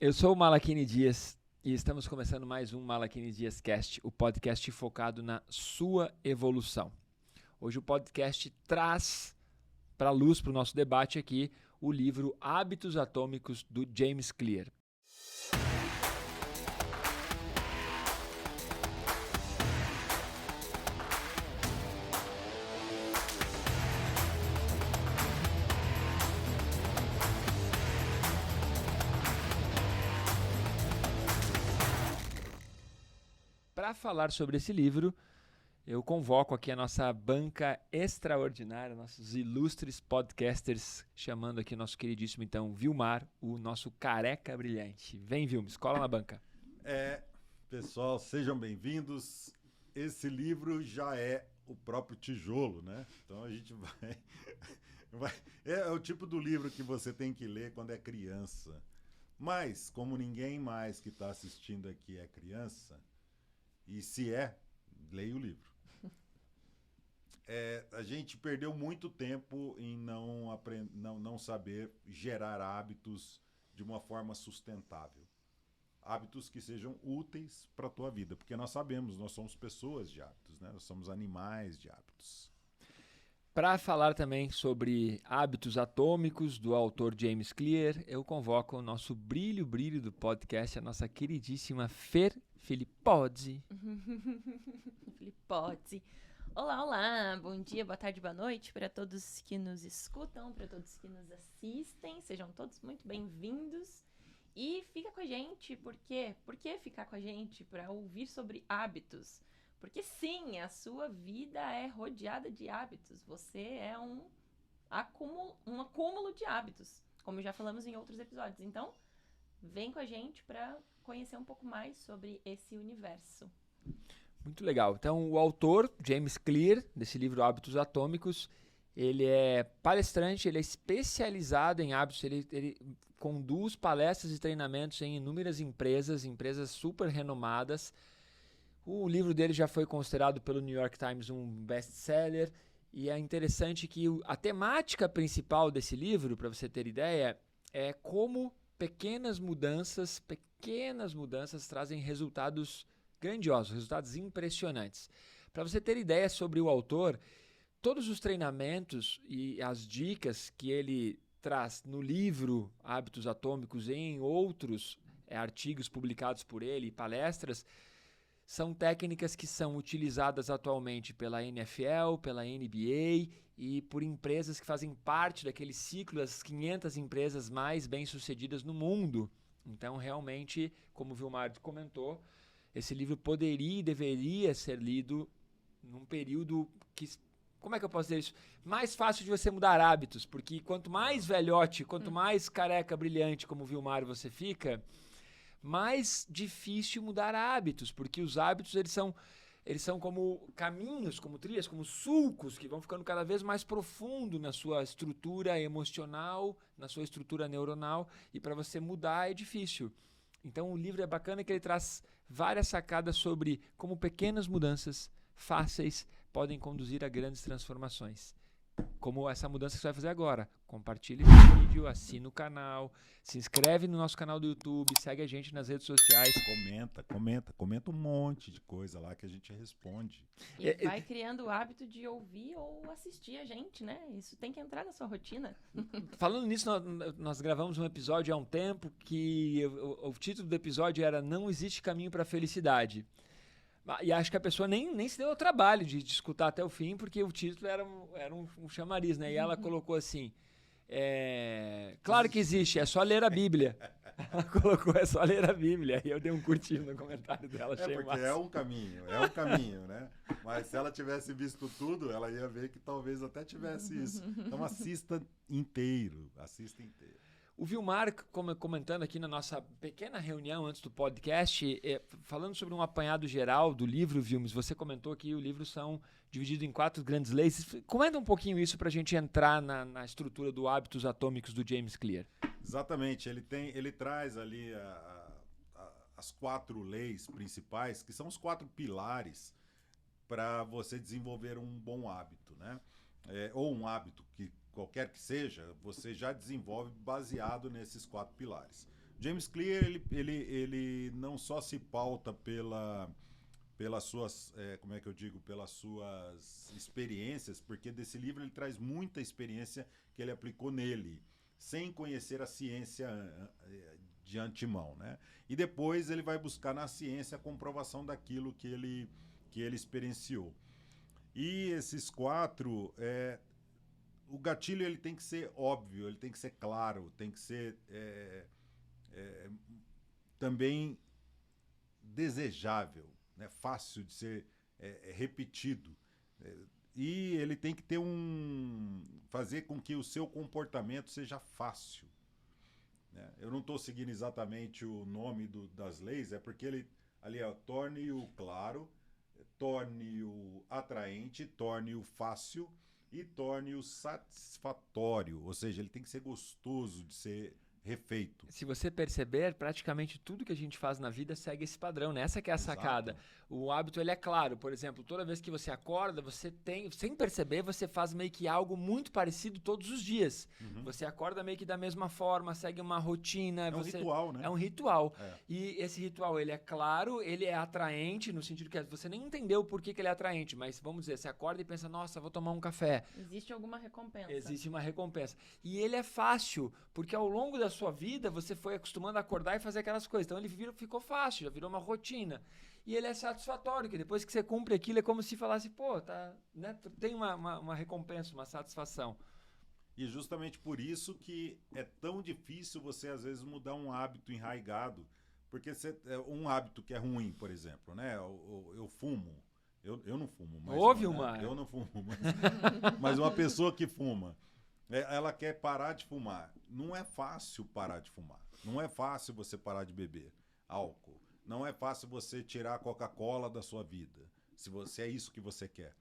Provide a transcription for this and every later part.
Eu sou o Malaquini Dias e estamos começando mais um Malaquini Dias Cast, o podcast focado na sua evolução. Hoje o podcast traz para a luz, para o nosso debate aqui, o livro Hábitos Atômicos, do James Clear. Para falar sobre esse livro, eu convoco aqui a nossa banca extraordinária, nossos ilustres podcasters, chamando aqui nosso queridíssimo, então, Vilmar, o nosso careca brilhante. Vem, Vilma, escola na banca. Pessoal, sejam bem-vindos. Esse livro já é o próprio tijolo, né? Então a gente vai... É o tipo do livro que você tem que ler quando é criança. Mas, como ninguém mais que está assistindo aqui é criança, e se leia o livro. A gente perdeu muito tempo em não saber gerar hábitos de uma forma sustentável. Hábitos que sejam úteis para a tua vida, porque nós sabemos, nós somos pessoas de hábitos, né? Nós somos animais de hábitos. Para falar também sobre hábitos atômicos do autor James Clear, eu convoco o nosso brilho do podcast, a nossa queridíssima Fer Filippozzi. Filippozzi. Olá, bom dia, boa tarde, boa noite para todos que nos escutam, para todos que nos assistem, sejam todos muito bem-vindos e fica com a gente, por quê? Por que ficar com a gente? Para ouvir sobre hábitos, porque sim, a sua vida é rodeada de hábitos, você é um acúmulo de hábitos, como já falamos em outros episódios, então vem com a gente para conhecer um pouco mais sobre esse universo. Muito legal. Então, o autor, James Clear, desse livro Hábitos Atômicos, ele é palestrante, ele é especializado em hábitos, ele conduz palestras e treinamentos em inúmeras empresas super renomadas. O livro dele já foi considerado pelo New York Times um best-seller, e é interessante que a temática principal desse livro, para você ter ideia, é como pequenas mudanças trazem resultados grandiosos, resultados impressionantes. Para você ter ideia sobre o autor, todos os treinamentos e as dicas que ele traz no livro Hábitos Atômicos e em outros artigos publicados por ele e palestras, são técnicas que são utilizadas atualmente pela NFL, pela NBA e por empresas que fazem parte daquele ciclo das 500 empresas mais bem-sucedidas no mundo. Então, realmente, como o Vilmar comentou, esse livro poderia e deveria ser lido num período que, como é que eu posso dizer isso? Mais fácil de você mudar hábitos, porque quanto mais velhote, quanto mais careca brilhante como o Vilmar você fica, mais difícil mudar hábitos, porque os hábitos eles são como caminhos, como trilhas, como sulcos que vão ficando cada vez mais profundo na sua estrutura emocional, na sua estrutura neuronal, e para você mudar é difícil. Então o livro é bacana que ele traz várias sacadas sobre como pequenas mudanças fáceis podem conduzir a grandes transformações. Como essa mudança que você vai fazer agora. Compartilhe esse vídeo, assina o canal, se inscreve no nosso canal do YouTube, segue a gente nas redes sociais. Comenta um monte de coisa lá que a gente responde. E vai criando o hábito de ouvir ou assistir a gente, né? Isso tem que entrar na sua rotina. Falando nisso, nós gravamos um episódio há um tempo que o título do episódio era Não Existe Caminho para a Felicidade. E acho que a pessoa nem se deu ao trabalho de escutar até o fim, porque o título era um chamariz, né? E ela colocou assim, claro que existe, é só ler a Bíblia. Ela colocou, é só ler a Bíblia. E eu dei um curtinho no comentário dela, achei porque massa. é um caminho, né? Mas se ela tivesse visto tudo, ela ia ver que talvez até tivesse isso. Então assista inteiro. O Vilmar, comentando aqui na nossa pequena reunião antes do podcast, falando sobre um apanhado geral do livro, Vilmes, você comentou que o livro são dividido em 4 grandes leis. Comenta um pouquinho isso para a gente entrar na estrutura do Hábitos Atômicos do James Clear. Exatamente, ele traz ali as 4 leis principais, que são os 4 pilares para você desenvolver um bom hábito, né? Ou um hábito que qualquer que seja, você já desenvolve baseado nesses 4 pilares. James Clear, ele não só se pauta pelas suas, como é que eu digo, pelas suas experiências, porque desse livro ele traz muita experiência que ele aplicou nele, sem conhecer a ciência de antemão, né? E depois ele vai buscar na ciência a comprovação daquilo que ele experienciou. E esses 4, o gatilho ele tem que ser óbvio, ele tem que ser claro, tem que ser também desejável, né? Fácil de ser repetido. E ele tem que ter fazer com que o seu comportamento seja fácil. Né? Eu não estou seguindo exatamente o nome das leis, é porque ele ali torne-o claro, torne-o atraente, torne-o fácil e torne-o satisfatório. Ou seja, ele tem que ser gostoso de ser refeito. Se você perceber, praticamente tudo que a gente faz na vida segue esse padrão, né? Essa que é a sacada. O hábito, ele é claro. Por exemplo, toda vez que você acorda, você tem, sem perceber, você faz meio que algo muito parecido todos os dias. Você acorda meio que da mesma forma, segue uma rotina. É um ritual, né? É um ritual. E esse ritual, ele é claro, ele é atraente, no sentido que você nem entendeu por que ele é atraente, mas vamos dizer, você acorda e pensa, nossa, vou tomar um café. Existe alguma recompensa. Existe uma recompensa. E ele é fácil, porque ao longo da sua vida, você foi acostumando a acordar e fazer aquelas coisas. Então, ele ficou fácil, já virou uma rotina. E ele é satisfatório, que depois que você cumpre aquilo, é como se falasse, pô, tá, né, tem uma recompensa, uma satisfação. E justamente por isso que é tão difícil você, às vezes, mudar um hábito enraizado. Porque um hábito que é ruim, por exemplo, né? Eu fumo. Eu não fumo. Mas Houve uma... Eu não fumo, mas uma pessoa que fuma, ela quer parar de fumar. Não é fácil parar de fumar. Não é fácil você parar de beber álcool. Não é fácil você tirar a Coca-Cola da sua vida, se é isso que você quer.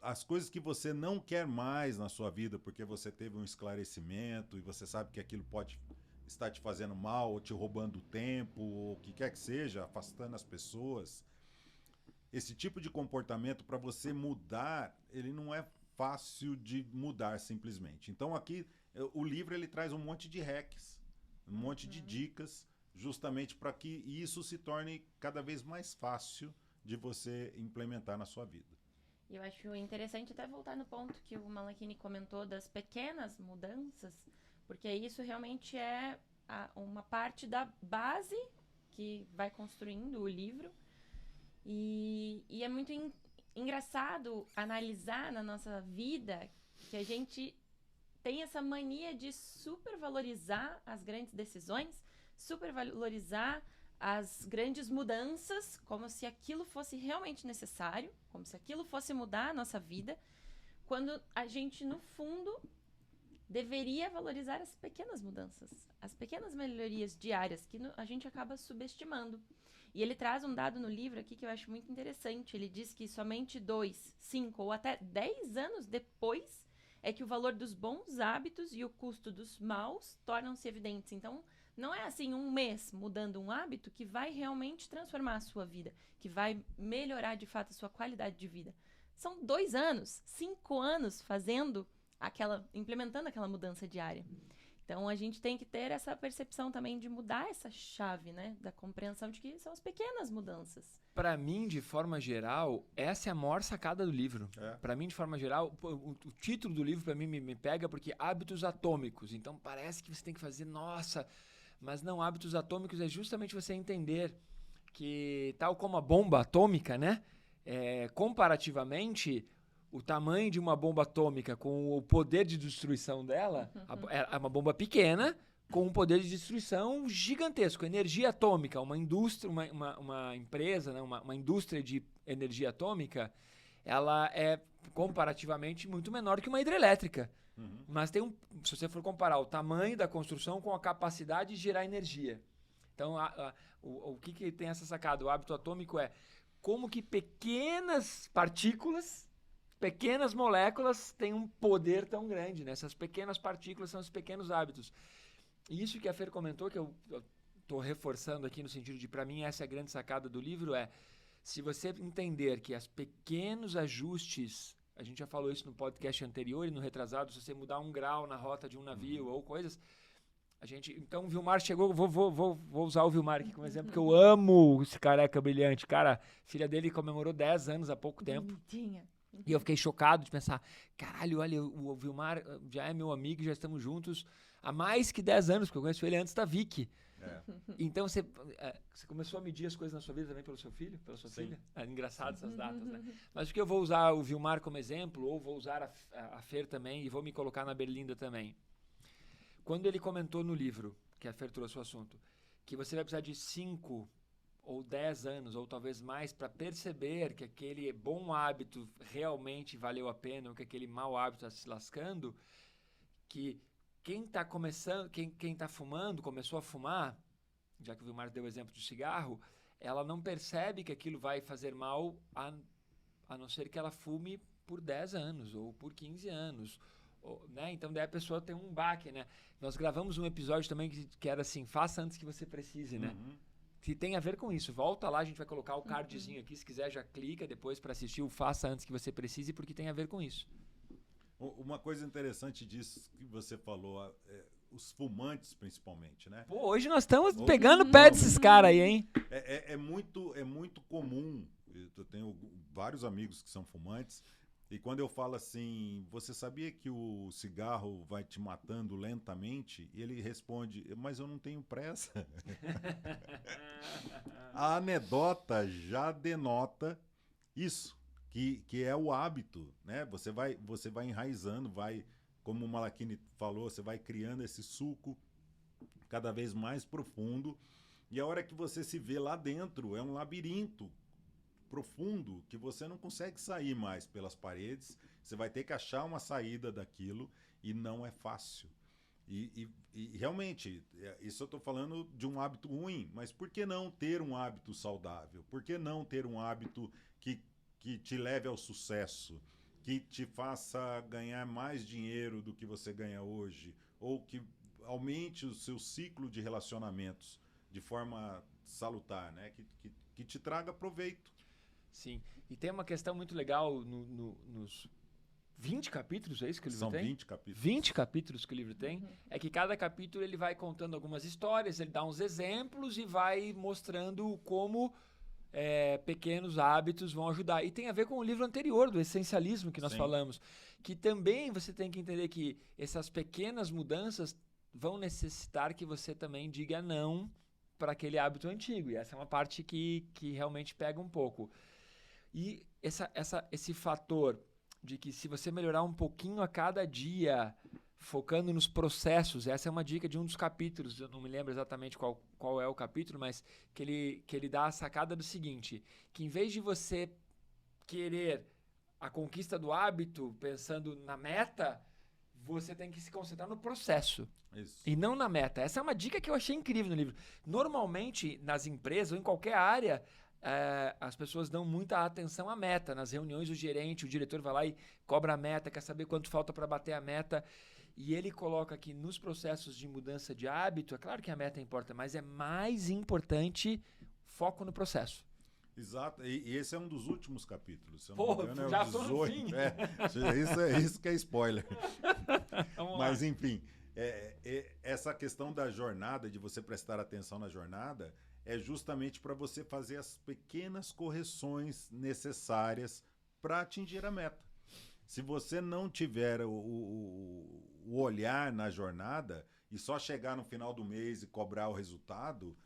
As coisas que você não quer mais na sua vida, porque você teve um esclarecimento e você sabe que aquilo pode estar te fazendo mal, ou te roubando tempo, ou o que quer que seja, afastando as pessoas. Esse tipo de comportamento, para você mudar, ele não é fácil de mudar simplesmente. Então aqui, o livro ele traz um monte de hacks, um monte de dicas, justamente para que isso se torne cada vez mais fácil de você implementar na sua vida. E eu acho interessante até voltar no ponto que o Malachini comentou das pequenas mudanças, porque isso realmente é uma parte da base que vai construindo o livro. E é muito engraçado analisar na nossa vida que a gente tem essa mania de supervalorizar as grandes decisões, supervalorizar as grandes mudanças, como se aquilo fosse realmente necessário, como se aquilo fosse mudar a nossa vida, quando a gente, no fundo, deveria valorizar as pequenas mudanças, as pequenas melhorias diárias que a gente acaba subestimando. E ele traz um dado no livro aqui que eu acho muito interessante. Ele diz que somente 2, 5 ou até 10 anos depois é que o valor dos bons hábitos e o custo dos maus tornam-se evidentes. Então, não é assim um mês mudando um hábito que vai realmente transformar a sua vida, que vai melhorar de fato a sua qualidade de vida. São 2 anos, 5 anos implementando aquela mudança diária. Então, a gente tem que ter essa percepção também de mudar essa chave, né? Da compreensão de que são as pequenas mudanças. Para mim, de forma geral, essa é a maior sacada do livro. Para mim, de forma geral, o título do livro para mim me pega porque hábitos atômicos. Então, parece que você tem que fazer, nossa... Mas não, hábitos atômicos é justamente você entender que, tal como a bomba atômica, né? Comparativamente... O tamanho de uma bomba atômica com o poder de destruição dela é uma bomba pequena com um poder de destruição gigantesco. Energia atômica, uma indústria, uma empresa, né, uma indústria de energia atômica, ela é comparativamente muito menor que uma hidrelétrica. Mas se você for comparar o tamanho da construção com a capacidade de gerar energia. Então, o que tem essa sacada? O hábito atômico é como que pequenas partículas... Pequenas moléculas têm um poder tão grande, né? Essas pequenas partículas são os pequenos hábitos. E isso que a Fer comentou, que eu estou reforçando aqui no sentido de, para mim, essa é a grande sacada do livro, se você entender que os pequenos ajustes, a gente já falou isso no podcast anterior e no retrasado, se você mudar 1 grau na rota de um navio ou coisas, Então o Vilmar chegou, vou usar o Vilmar aqui como exemplo, porque eu amo esse careca brilhante. Cara, a filha dele comemorou 10 anos há pouco tempo. Bonitinha. E eu fiquei chocado de pensar, caralho, olha, o Vilmar já é meu amigo, já estamos juntos há mais que 10 anos, porque eu conheço ele antes da Vicky. Então você começou a medir as coisas na sua vida também pelo seu filho, pela sua filha? É engraçado essas datas, né? Mas porque eu vou usar o Vilmar como exemplo, ou vou usar a Fer também, e vou me colocar na Berlinda também. Quando ele comentou no livro, que a Fer trouxe o assunto, que você vai precisar de 5 ou 10 anos, ou talvez mais, para perceber que aquele bom hábito realmente valeu a pena, ou que aquele mau hábito está se lascando, que quem está começando, quem está fumando, começou a fumar, já que o Vilmar deu o exemplo de cigarro, ela não percebe que aquilo vai fazer mal, a não ser que ela fume por 10 anos, ou por 15 anos, né? Então daí a pessoa tem um baque, né? Nós gravamos um episódio também que era assim, faça antes que você precise, né? Que tem a ver com isso. Volta lá, a gente vai colocar o cardzinho aqui, se quiser já clica depois para assistir o faça antes que você precise, porque tem a ver com isso. Uma coisa interessante disso que você falou, os fumantes principalmente, né? Pô, hoje nós estamos pegando o pé desses caras aí, hein? É muito comum, eu tenho vários amigos que são fumantes, e quando eu falo assim, você sabia que o cigarro vai te matando lentamente? E ele responde, mas eu não tenho pressa. A anedota já denota isso, que é o hábito, né? Você vai enraizando, como o Malachini falou, você vai criando esse suco cada vez mais profundo, e a hora que você se vê lá dentro, é um labirinto profundo que você não consegue sair mais pelas paredes, você vai ter que achar uma saída daquilo e não é fácil. E realmente, isso eu estou falando de um hábito ruim, mas por que não ter um hábito saudável? Por que não ter um hábito que te leve ao sucesso, que te faça ganhar mais dinheiro do que você ganha hoje, ou que aumente o seu ciclo de relacionamentos de forma salutar, né? Que te traga proveito. Sim, e tem uma questão muito legal nos 20 capítulos, é isso que o livro tem? São 20 capítulos. 20 capítulos que o livro tem, é que cada capítulo ele vai contando algumas histórias, ele dá uns exemplos e vai mostrando como pequenos hábitos vão ajudar. E tem a ver com o livro anterior, do essencialismo que nós falamos, que também você tem que entender que essas pequenas mudanças vão necessitar que você também diga não para aquele hábito antigo. E essa é uma parte que realmente pega um pouco. E esse fator de que se você melhorar um pouquinho a cada dia, focando nos processos, essa é uma dica de um dos capítulos, eu não me lembro exatamente qual é o capítulo, mas que ele dá a sacada do seguinte, que em vez de você querer a conquista do hábito pensando na meta, você tem que se concentrar no processo. Isso. E não na meta. Essa é uma dica que eu achei incrível no livro. Normalmente, nas empresas ou em qualquer área, as pessoas dão muita atenção à meta. Nas reuniões, o gerente, o diretor vai lá e cobra a meta, quer saber quanto falta para bater a meta. E ele coloca que nos processos de mudança de hábito, é claro que a meta importa, mas é mais importante foco no processo. Exato, e esse é um dos últimos capítulos. Se eu Pô, não me engano, já é o 18. tô no fim. Isso que é spoiler. Mas enfim, essa questão da jornada, de você prestar atenção na jornada, é justamente para você fazer as pequenas correções necessárias para atingir a meta. Se você não tiver o olhar na jornada e só chegar no final do mês e cobrar o resultado,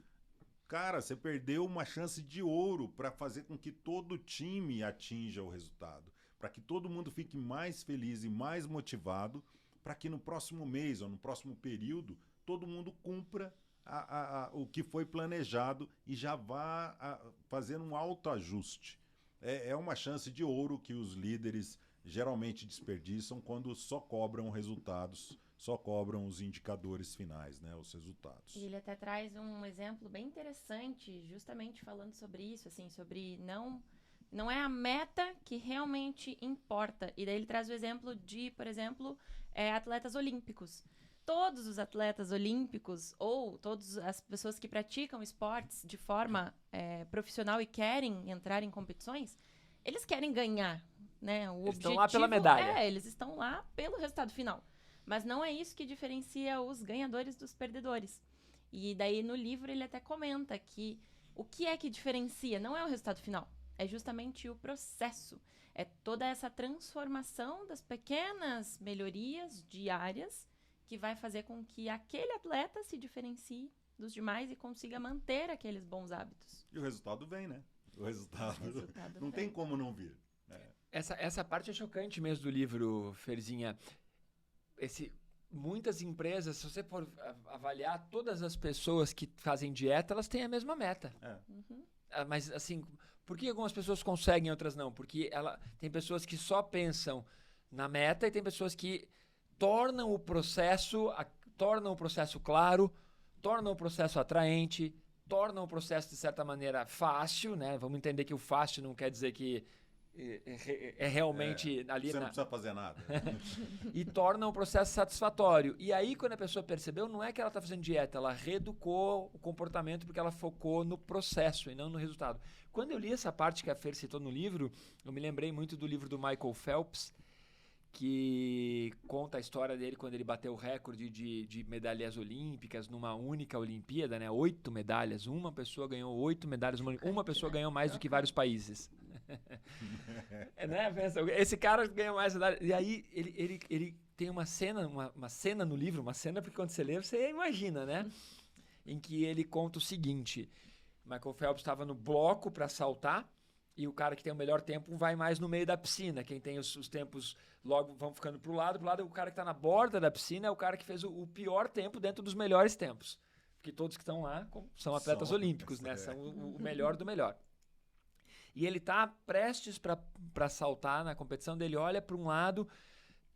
cara, você perdeu uma chance de ouro para fazer com que todo o time atinja o resultado, para que todo mundo fique mais feliz e mais motivado, para que no próximo mês ou no próximo período todo mundo cumpra o que foi planejado e já vá fazendo um autoajuste. É uma chance de ouro que os líderes geralmente desperdiçam quando só cobram resultados, só cobram os indicadores finais, né, os resultados. E ele até traz um exemplo bem interessante, justamente falando sobre isso, assim, sobre não é a meta que realmente importa. E daí ele traz o exemplo de, por exemplo, atletas olímpicos. Todos os atletas olímpicos ou todas as pessoas que praticam esportes de forma profissional e querem entrar em competições, eles querem ganhar, né? Eles estão lá pela medalha. Eles estão lá pelo resultado final. Mas não é isso que diferencia os ganhadores dos perdedores. E daí no livro ele até comenta que o que é que diferencia não é o resultado final, é justamente o processo. É toda essa transformação das pequenas melhorias diárias que vai fazer com que aquele atleta se diferencie dos demais e consiga manter aqueles bons hábitos. E o resultado vem, né? O resultado não vem. tem como não vir. Essa parte é chocante mesmo do livro, Ferzinha. Muitas empresas, se você for avaliar, todas as pessoas que fazem dieta, elas têm a mesma meta. Mas, assim, por que algumas pessoas conseguem e outras não? Porque tem pessoas que só pensam na meta e tem pessoas que tornam o processo claro, tornam o processo atraente, tornam o processo, de certa maneira, fácil, né? Vamos entender que o fácil não quer dizer que é realmente ali... Você não precisa fazer nada. E torna o processo satisfatório. E aí, quando a pessoa percebeu, não é que ela está fazendo dieta, ela reeducou o comportamento porque ela focou no processo e não no resultado. Quando eu li essa parte que a Fer citou no livro, eu me lembrei muito do livro do Michael Phelps, que conta a história dele quando ele bateu o recorde de medalhas olímpicas numa única Olimpíada, né? 8 medalhas. Uma pessoa ganhou 8 medalhas. Uma pessoa ganhou mais do que vários países. Né? Pensa, esse cara ganhou mais medalhas. E aí ele tem uma cena no livro, uma cena porque quando você lê, você imagina, né? Em que ele conta o seguinte: Michael Phelps estava no bloco para saltar e o cara que tem o melhor tempo vai mais no meio da piscina. Quem tem os tempos logo vão ficando pro lado. O cara que está na borda da piscina é o cara que fez o pior tempo dentro dos melhores tempos. Porque todos que estão lá são atletas olímpicos, né? São o melhor do melhor. E ele está prestes para saltar na competição dele. Olha para um lado,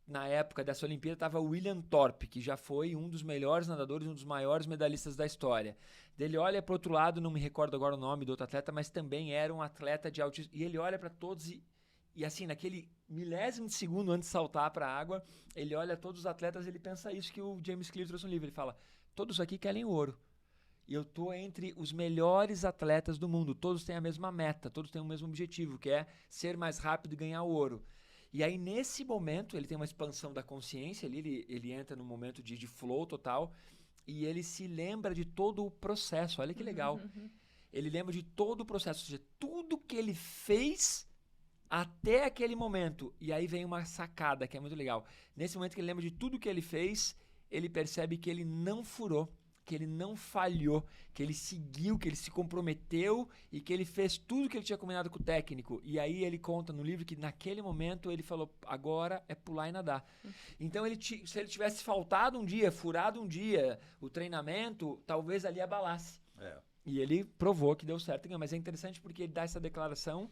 na época dessa Olimpíada, estava o William Thorpe, que já foi um dos melhores nadadores, um dos maiores medalhistas da história. Ele olha para o outro lado, não me recordo agora o nome do outro atleta, mas também era um atleta de altíssimo... E ele olha para todos e assim, naquele milésimo de segundo antes de saltar para a água, ele olha todos os atletas e ele pensa isso que o James Clear trouxe no livro. Ele fala, todos aqui querem ouro. E eu tô entre os melhores atletas do mundo. Todos têm a mesma meta, todos têm o mesmo objetivo, que é ser mais rápido e ganhar ouro. E aí, nesse momento, ele tem uma expansão da consciência ali, ele entra num momento de flow total e ele se lembra de todo o processo. Olha que legal. Ele lembra de todo o processo, ou seja, tudo que ele fez até aquele momento. E aí vem uma sacada que é muito legal. Nesse momento que ele lembra de tudo que ele fez, ele percebe que ele não furou, que ele não falhou, que ele seguiu, que ele se comprometeu e que ele fez tudo que ele tinha combinado com o técnico. E aí ele conta no livro que naquele momento ele falou, agora é pular e nadar. Então se ele tivesse faltado um dia, furado um dia o treinamento, talvez ali abalasse. E ele provou que deu certo. Mas é interessante porque ele dá essa declaração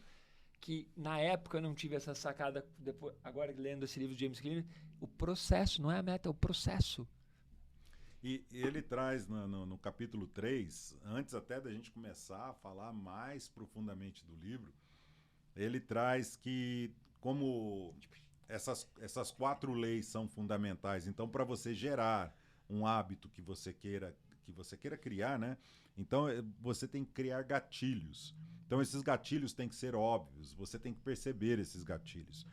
que na época eu não tive essa sacada, depois, agora lendo esse livro de James Clear, o processo, não é a meta, é o processo. E ele traz no capítulo 3, antes até da gente começar a falar mais profundamente do livro, ele traz que como essas 4 leis são fundamentais, então para você gerar um hábito que você queira criar, né? Então você tem que criar gatilhos. Então esses gatilhos têm que ser óbvios, você tem que perceber esses gatilhos.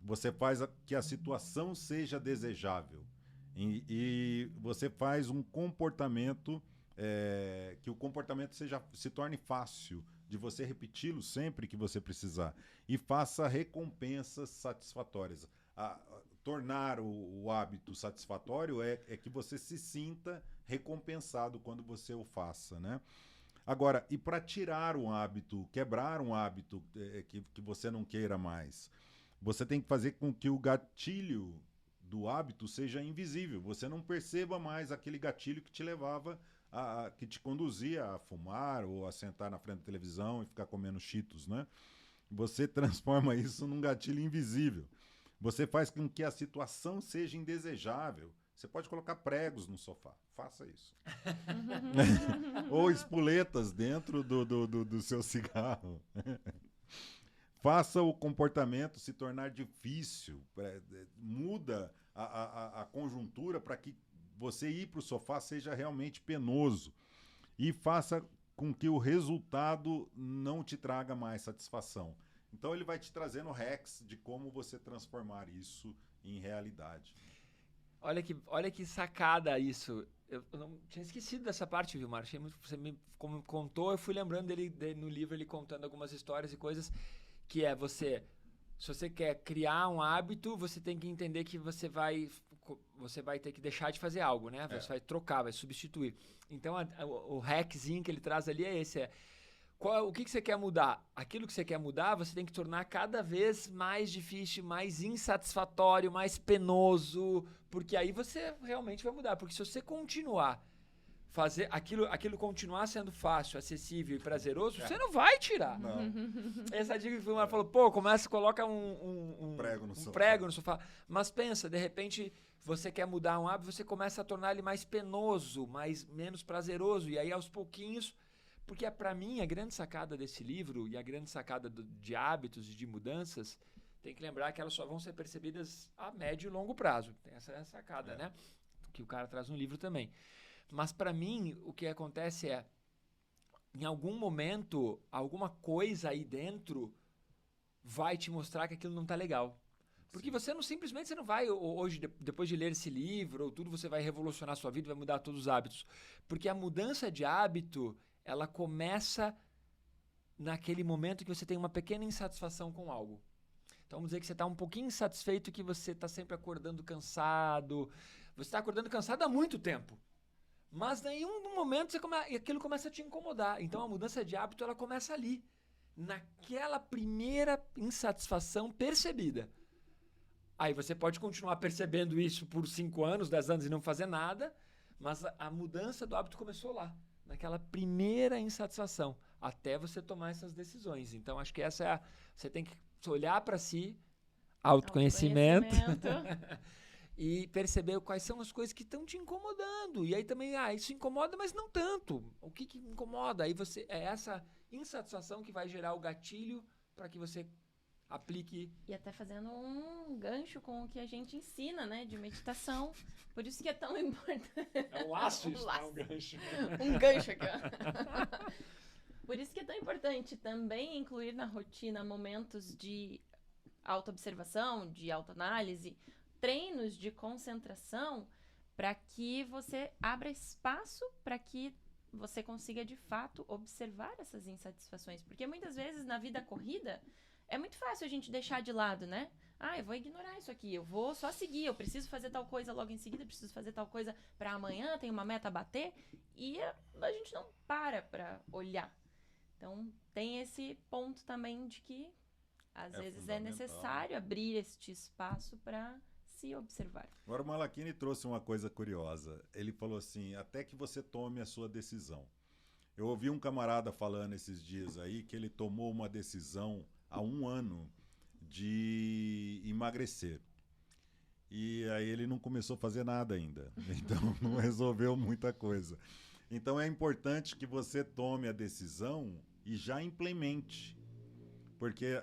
Você faz que a situação seja desejável. E você faz um comportamento que o comportamento se torne fácil de você repeti-lo sempre que você precisar e faça recompensas satisfatórias. Tornar o hábito satisfatório é que você se sinta recompensado quando você o faça, né? Agora, e para tirar um hábito, quebrar um hábito que você não queira mais, você tem que fazer com que o gatilho do hábito seja invisível. Você não perceba mais aquele gatilho que te levava, que te conduzia a fumar ou a sentar na frente da televisão e ficar comendo Cheetos, né? Você transforma isso num gatilho invisível. Você faz com que a situação seja indesejável. Você pode colocar pregos no sofá. Faça isso. Ou espoletas dentro do seu cigarro. Faça o comportamento se tornar difícil. Muda a conjuntura para que você ir para o sofá seja realmente penoso. E faça com que o resultado não te traga mais satisfação. Então ele vai te trazendo hacks de como você transformar isso em realidade. Olha que sacada isso. Eu não tinha esquecido dessa parte, viu, Mar? Você me contou, eu fui lembrando dele no livro, ele contando algumas histórias e coisas, que é se você quer criar um hábito, você tem que entender que você vai ter que deixar de fazer algo, né? Você vai trocar, vai substituir. Então, o hackzinho que ele traz ali é esse, o que você quer mudar? Aquilo que você quer mudar, você tem que tornar cada vez mais difícil, mais insatisfatório, mais penoso, porque aí você realmente vai mudar. Porque se você continuar fazer aquilo continuar sendo fácil, acessível e prazeroso, você não vai tirar. Não. Essa dica que o Mar falou, coloca um prego no sofá. Mas pensa, de repente, você quer mudar um hábito, você começa a tornar ele mais penoso, menos prazeroso, e aí aos pouquinhos. Porque, para mim, a grande sacada desse livro e a grande sacada de hábitos e de mudanças, tem que lembrar que elas só vão ser percebidas a médio e longo prazo. Tem essa sacada, né? Que o cara traz no livro também. Mas, para mim, o que acontece é, em algum momento, alguma coisa aí dentro vai te mostrar que aquilo não tá legal. Porque você não vai, hoje, depois de ler esse livro, ou tudo, você vai revolucionar a sua vida, vai mudar todos os hábitos. Porque a mudança de hábito, ela começa naquele momento que você tem uma pequena insatisfação com algo. Então, vamos dizer que você está um pouquinho insatisfeito, que você está sempre acordando cansado. Você está acordando cansado há muito tempo. Mas, em um momento, aquilo começa a te incomodar. Então, a mudança de hábito, ela começa ali. Naquela primeira insatisfação percebida. Aí você pode continuar percebendo isso por 5 anos, 10 anos e não fazer nada, mas a mudança do hábito começou lá. Naquela primeira insatisfação, até você tomar essas decisões. Então, acho que você tem que olhar para si, autoconhecimento. E perceber quais são as coisas que estão te incomodando. E aí também, isso incomoda, mas não tanto. O que incomoda? Aí é essa insatisfação que vai gerar o gatilho para que você aplique. E até fazendo um gancho com o que a gente ensina, né, de meditação. Por isso que é tão importante. É um laço isso, não é um gancho. Um gancho aqui, ó. Por isso que é tão importante também incluir na rotina momentos de autoobservação, de autoanálise, treinos de concentração, para que você abra espaço para que você consiga, de fato, observar essas insatisfações. Porque muitas vezes, na vida corrida, é muito fácil a gente deixar de lado, né? Eu vou ignorar isso aqui, eu vou só seguir, eu preciso fazer tal coisa logo em seguida, preciso fazer tal coisa para amanhã, tenho uma meta a bater, e a gente não para olhar. Então, tem esse ponto também de que, às vezes, é necessário abrir este espaço para se observar. Agora, o Malachini trouxe uma coisa curiosa. Ele falou assim, até que você tome a sua decisão. Eu ouvi um camarada falando esses dias aí que ele tomou uma decisão há 1 ano de emagrecer. E aí ele não começou a fazer nada ainda. Então não resolveu muita coisa. Então é importante que você tome a decisão e já implemente. Porque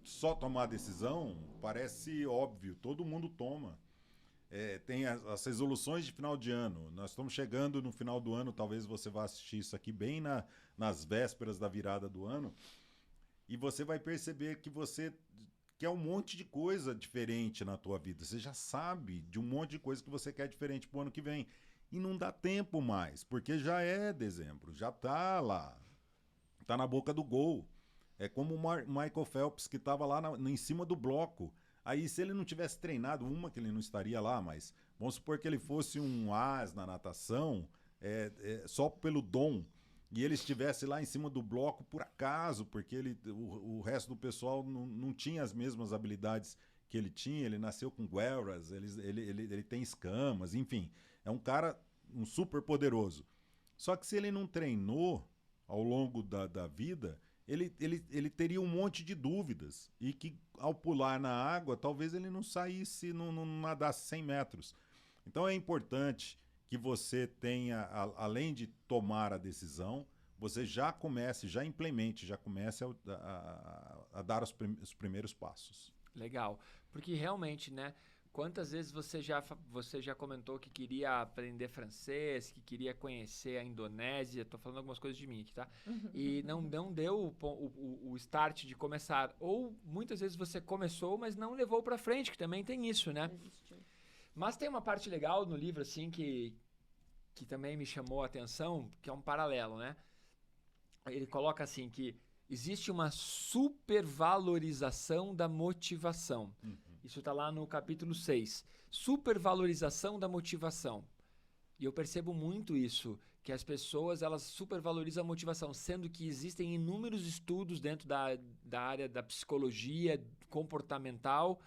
só tomar a decisão parece óbvio, todo mundo toma. Tem as resoluções de final de ano. Nós estamos chegando no final do ano, talvez você vá assistir isso aqui bem nas vésperas da virada do ano. E você vai perceber que você quer um monte de coisa diferente na tua vida. Você já sabe de um monte de coisa que você quer diferente pro ano que vem. E não dá tempo mais, porque já é dezembro, já tá lá. Tá na boca do gol. É como o Michael Phelps, que estava lá em cima do bloco. Aí, se ele não tivesse treinado, que ele não estaria lá, mas vamos supor que ele fosse um as na natação, só pelo dom, e ele estivesse lá em cima do bloco por acaso, porque o resto do pessoal não tinha as mesmas habilidades que ele tinha, ele nasceu com guelras, ele tem escamas, enfim, é um cara super poderoso. Só que se ele não treinou ao longo da vida, ele teria um monte de dúvidas, e que ao pular na água, talvez ele não saísse, não nadasse 100 metros. Então é importante que você tenha, além de tomar a decisão, você já implemente, já comece a dar os primeiros passos. Legal, porque realmente, né, quantas vezes você já comentou que queria aprender francês, que queria conhecer a Indonésia, tô falando algumas coisas de mim aqui, tá? E não deu o start de começar, ou muitas vezes você começou, mas não levou pra frente, que também tem isso, né? Mas tem uma parte legal no livro, assim, que também me chamou a atenção, que é um paralelo, né? Ele coloca assim que existe uma supervalorização da motivação. Isso está lá no capítulo 6. Supervalorização da motivação. E eu percebo muito isso, que as pessoas elas supervalorizam a motivação, sendo que existem inúmeros estudos dentro da área da psicologia comportamental,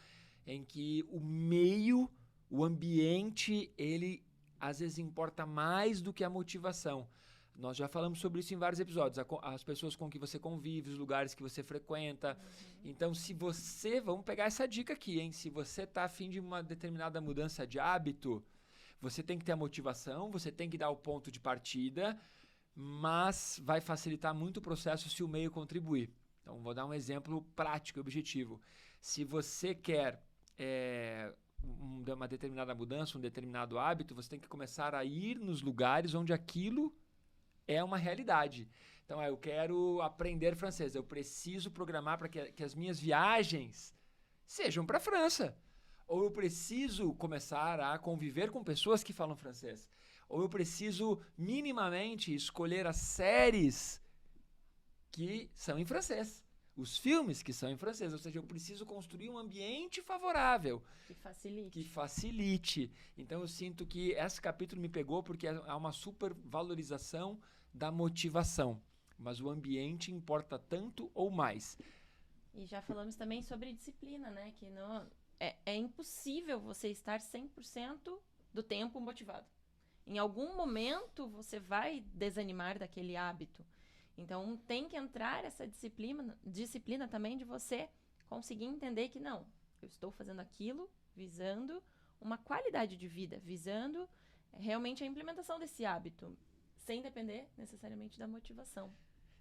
em que o meio, o ambiente, ele às vezes importa mais do que a motivação. Nós já falamos sobre isso em vários episódios. As pessoas com que você convive, os lugares que você frequenta. Então, se você... Vamos pegar essa dica aqui, hein? Se você está a fim de uma determinada mudança de hábito, você tem que ter a motivação, você tem que dar o ponto de partida, mas vai facilitar muito o processo se o meio contribuir. Então, vou dar um exemplo prático e objetivo. Se você quer uma determinada mudança, um determinado hábito, você tem que começar a ir nos lugares onde aquilo é uma realidade. Então, eu quero aprender francês. Eu preciso programar para que as minhas viagens sejam para a França. Ou eu preciso começar a conviver com pessoas que falam francês. Ou eu preciso minimamente escolher as séries que são em francês. Os filmes que são em francês. Ou seja, eu preciso construir um ambiente favorável. Que facilite. Então, eu sinto que esse capítulo me pegou porque há uma supervalorização da motivação. Mas o ambiente importa tanto ou mais. E já falamos também sobre disciplina, né? Que é impossível você estar 100% do tempo motivado. Em algum momento, você vai desanimar daquele hábito. Então, tem que entrar essa disciplina também de você conseguir entender que não, eu estou fazendo aquilo visando uma qualidade de vida, visando realmente a implementação desse hábito, sem depender necessariamente da motivação.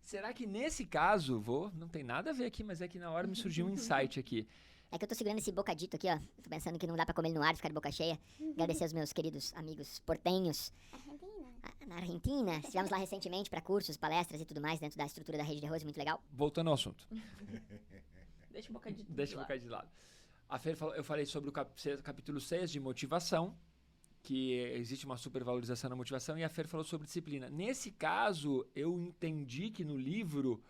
Será que nesse caso, não tem nada a ver aqui, mas é que na hora me surgiu um insight aqui. É que eu tô segurando esse bocadito aqui, ó. Tô pensando que não dá pra comer ele no ar, ficar de boca cheia. Agradecer aos meus queridos amigos portenhos. Na Argentina. Estivemos lá recentemente pra cursos, palestras e tudo mais dentro da estrutura da Rede de Arroz, muito legal. Voltando ao assunto. Deixa o bocadinho de lado. A Fer falou, eu falei sobre o capítulo 6 de motivação, que existe uma supervalorização da motivação, e a Fer falou sobre disciplina. Nesse caso, eu entendi que no livro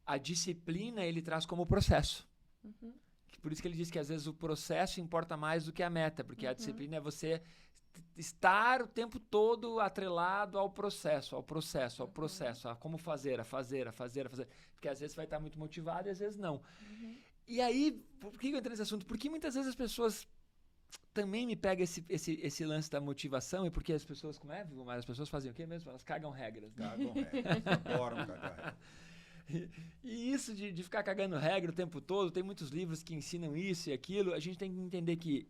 a disciplina ele traz como processo. Por isso que ele diz que às vezes o processo importa mais do que a meta, porque a disciplina é você estar o tempo todo atrelado ao processo, a como fazer, a fazer. Porque às vezes vai estar muito motivado e às vezes não. E aí, por que eu entrei nesse assunto? Porque muitas vezes as pessoas também me pegam esse lance da motivação, e porque as pessoas, mas as pessoas fazem o quê mesmo? Elas cagam regras. Né? Cagam regras, adoram cagar regras. E isso de ficar cagando regra o tempo todo, tem muitos livros que ensinam isso e aquilo. A gente tem que entender que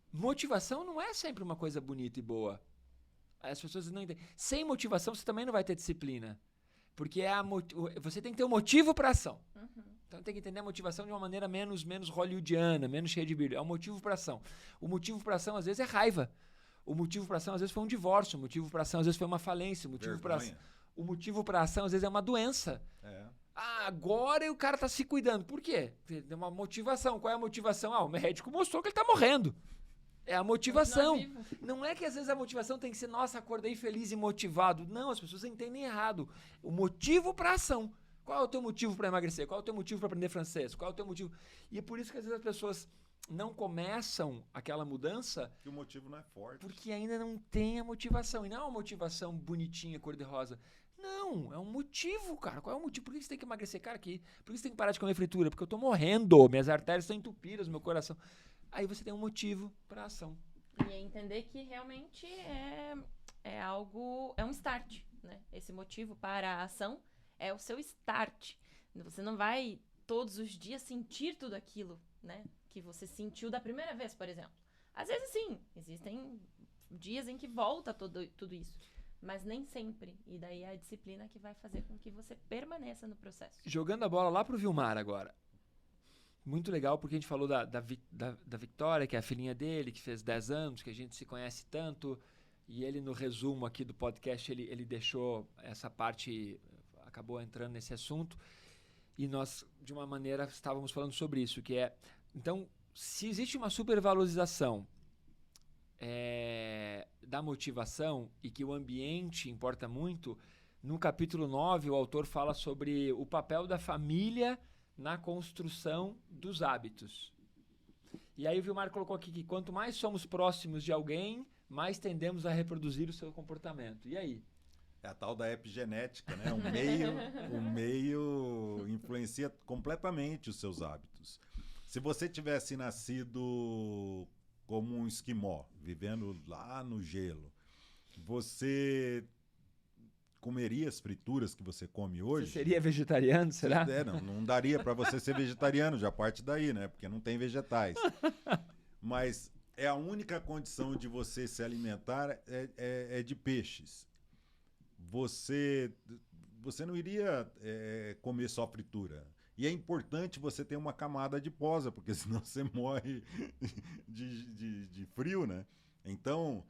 motivação não é sempre uma coisa bonita e boa. As pessoas não entendem. Sem motivação, você também não vai ter disciplina. Porque você tem que ter um motivo para ação. Então tem que entender a motivação de uma maneira menos hollywoodiana, menos cheia de brilho. É um motivo para ação. O motivo para ação, às vezes, é raiva. O motivo para ação, às vezes, foi um divórcio. O motivo para ação, às vezes, foi uma falência. O motivo para ação, às vezes, é uma doença. Agora o cara está se cuidando. Por quê? Tem uma motivação. Qual é a motivação? O médico mostrou que ele está morrendo. É a motivação. Não é que às vezes a motivação tem que ser, nossa, acordei feliz e motivado. Não, as pessoas entendem errado. O motivo para ação. Qual é o teu motivo para emagrecer? Qual é o teu motivo para aprender francês? Qual é o teu motivo? E é por isso que às vezes as pessoas não começam aquela mudança. Que o motivo não é forte. Porque ainda não tem a motivação. E não é uma motivação bonitinha, cor-de-rosa. Não, é um motivo, cara. Qual é o motivo? Por que você tem que emagrecer? Cara, por que você tem que parar de comer fritura? Porque eu tô morrendo. Minhas artérias estão entupidas, meu coração. Aí você tem um motivo para ação. E é entender que realmente é algo, é um start, né? Esse motivo para a ação é o seu start. Você não vai todos os dias sentir tudo aquilo, né? Que você sentiu da primeira vez, por exemplo. Às vezes sim, existem dias em que volta tudo isso. Mas nem sempre. E daí é a disciplina que vai fazer com que você permaneça no processo. Jogando a bola lá pro Vilmar agora. Muito legal, porque a gente falou da Victoria, que é a filhinha dele, que fez 10 anos, que a gente se conhece tanto. E ele, no resumo aqui do podcast, ele deixou essa parte, acabou entrando nesse assunto. E nós, de uma maneira, estávamos falando sobre isso, que é... Então, se existe uma supervalorização da motivação e que o ambiente importa muito, no capítulo 9 o autor fala sobre o papel da família na construção dos hábitos. E aí o Vilmar colocou aqui que quanto mais somos próximos de alguém, mais tendemos a reproduzir o seu comportamento. E aí? É a tal da epigenética, né? O meio influencia completamente os seus hábitos. Se você tivesse nascido como um esquimó, vivendo lá no gelo, você comeria as frituras que você come hoje? Você seria vegetariano, será? Não daria para você ser vegetariano, já parte daí, né? Porque não tem vegetais. Mas a única condição de você se alimentar é de peixes. Você não iria comer só fritura. E é importante você ter uma camada adiposa, porque senão você morre de frio, né? Então,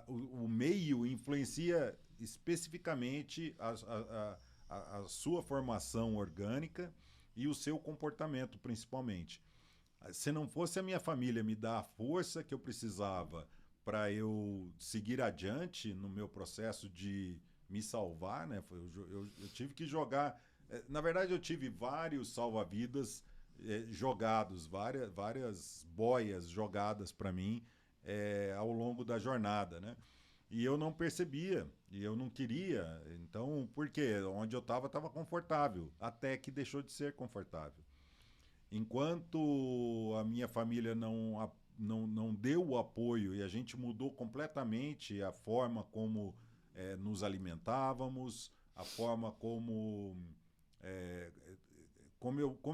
o meio influencia especificamente a sua formação orgânica e o seu comportamento, principalmente. Se não fosse a minha família me dar a força que eu precisava para eu seguir adiante no meu processo de me salvar, né? Eu tive que jogar... Na verdade, eu tive vários salva-vidas jogados, várias boias jogadas para mim ao longo da jornada, né? E eu não percebia, e eu não queria. Então, por quê? Onde eu estava confortável, até que deixou de ser confortável. Enquanto a minha família não deu o apoio e a gente mudou completamente a forma como nos alimentávamos, a forma como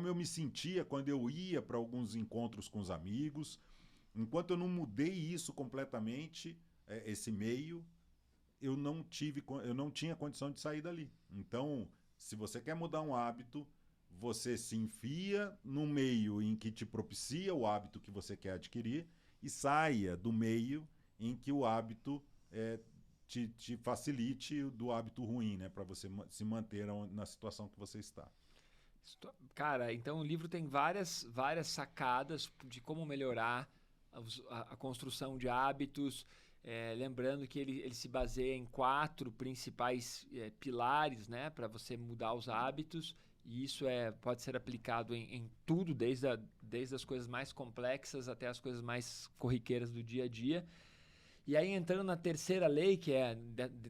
eu me sentia quando eu ia para alguns encontros com os amigos. Enquanto eu não mudei isso completamente, esse meio, eu não tinha condição de sair dali. Então, se você quer mudar um hábito, você se enfia no meio em que te propicia o hábito que você quer adquirir e saia do meio em que o hábito te facilite do hábito ruim, né? Para você se manter na situação que você está. Cara, então o livro tem várias sacadas de como melhorar a construção de hábitos. Lembrando que ele se baseia em 4 principais pilares, né? Para você mudar os hábitos. E isso pode ser aplicado em tudo, desde as coisas mais complexas até as coisas mais corriqueiras do dia a dia. E aí, entrando na terceira lei, que é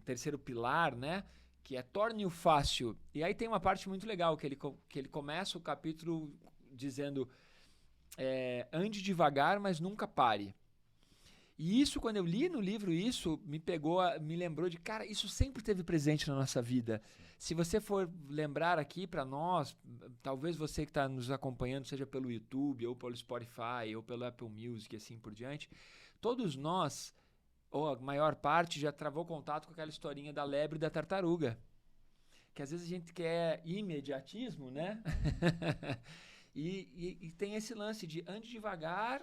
terceiro pilar, né? Que é torne-o fácil. E aí tem uma parte muito legal, que ele começa o capítulo dizendo ande devagar, mas nunca pare. E isso, quando eu li no livro isso, me lembrou de, cara, isso sempre esteve presente na nossa vida. Se você for lembrar aqui para nós, talvez você que está nos acompanhando, seja pelo YouTube, ou pelo Spotify, ou pelo Apple Music e assim por diante, todos nós, ou a maior parte, já travou contato com aquela historinha da lebre e da tartaruga. Que às vezes a gente quer imediatismo, né? e tem esse lance de ande devagar,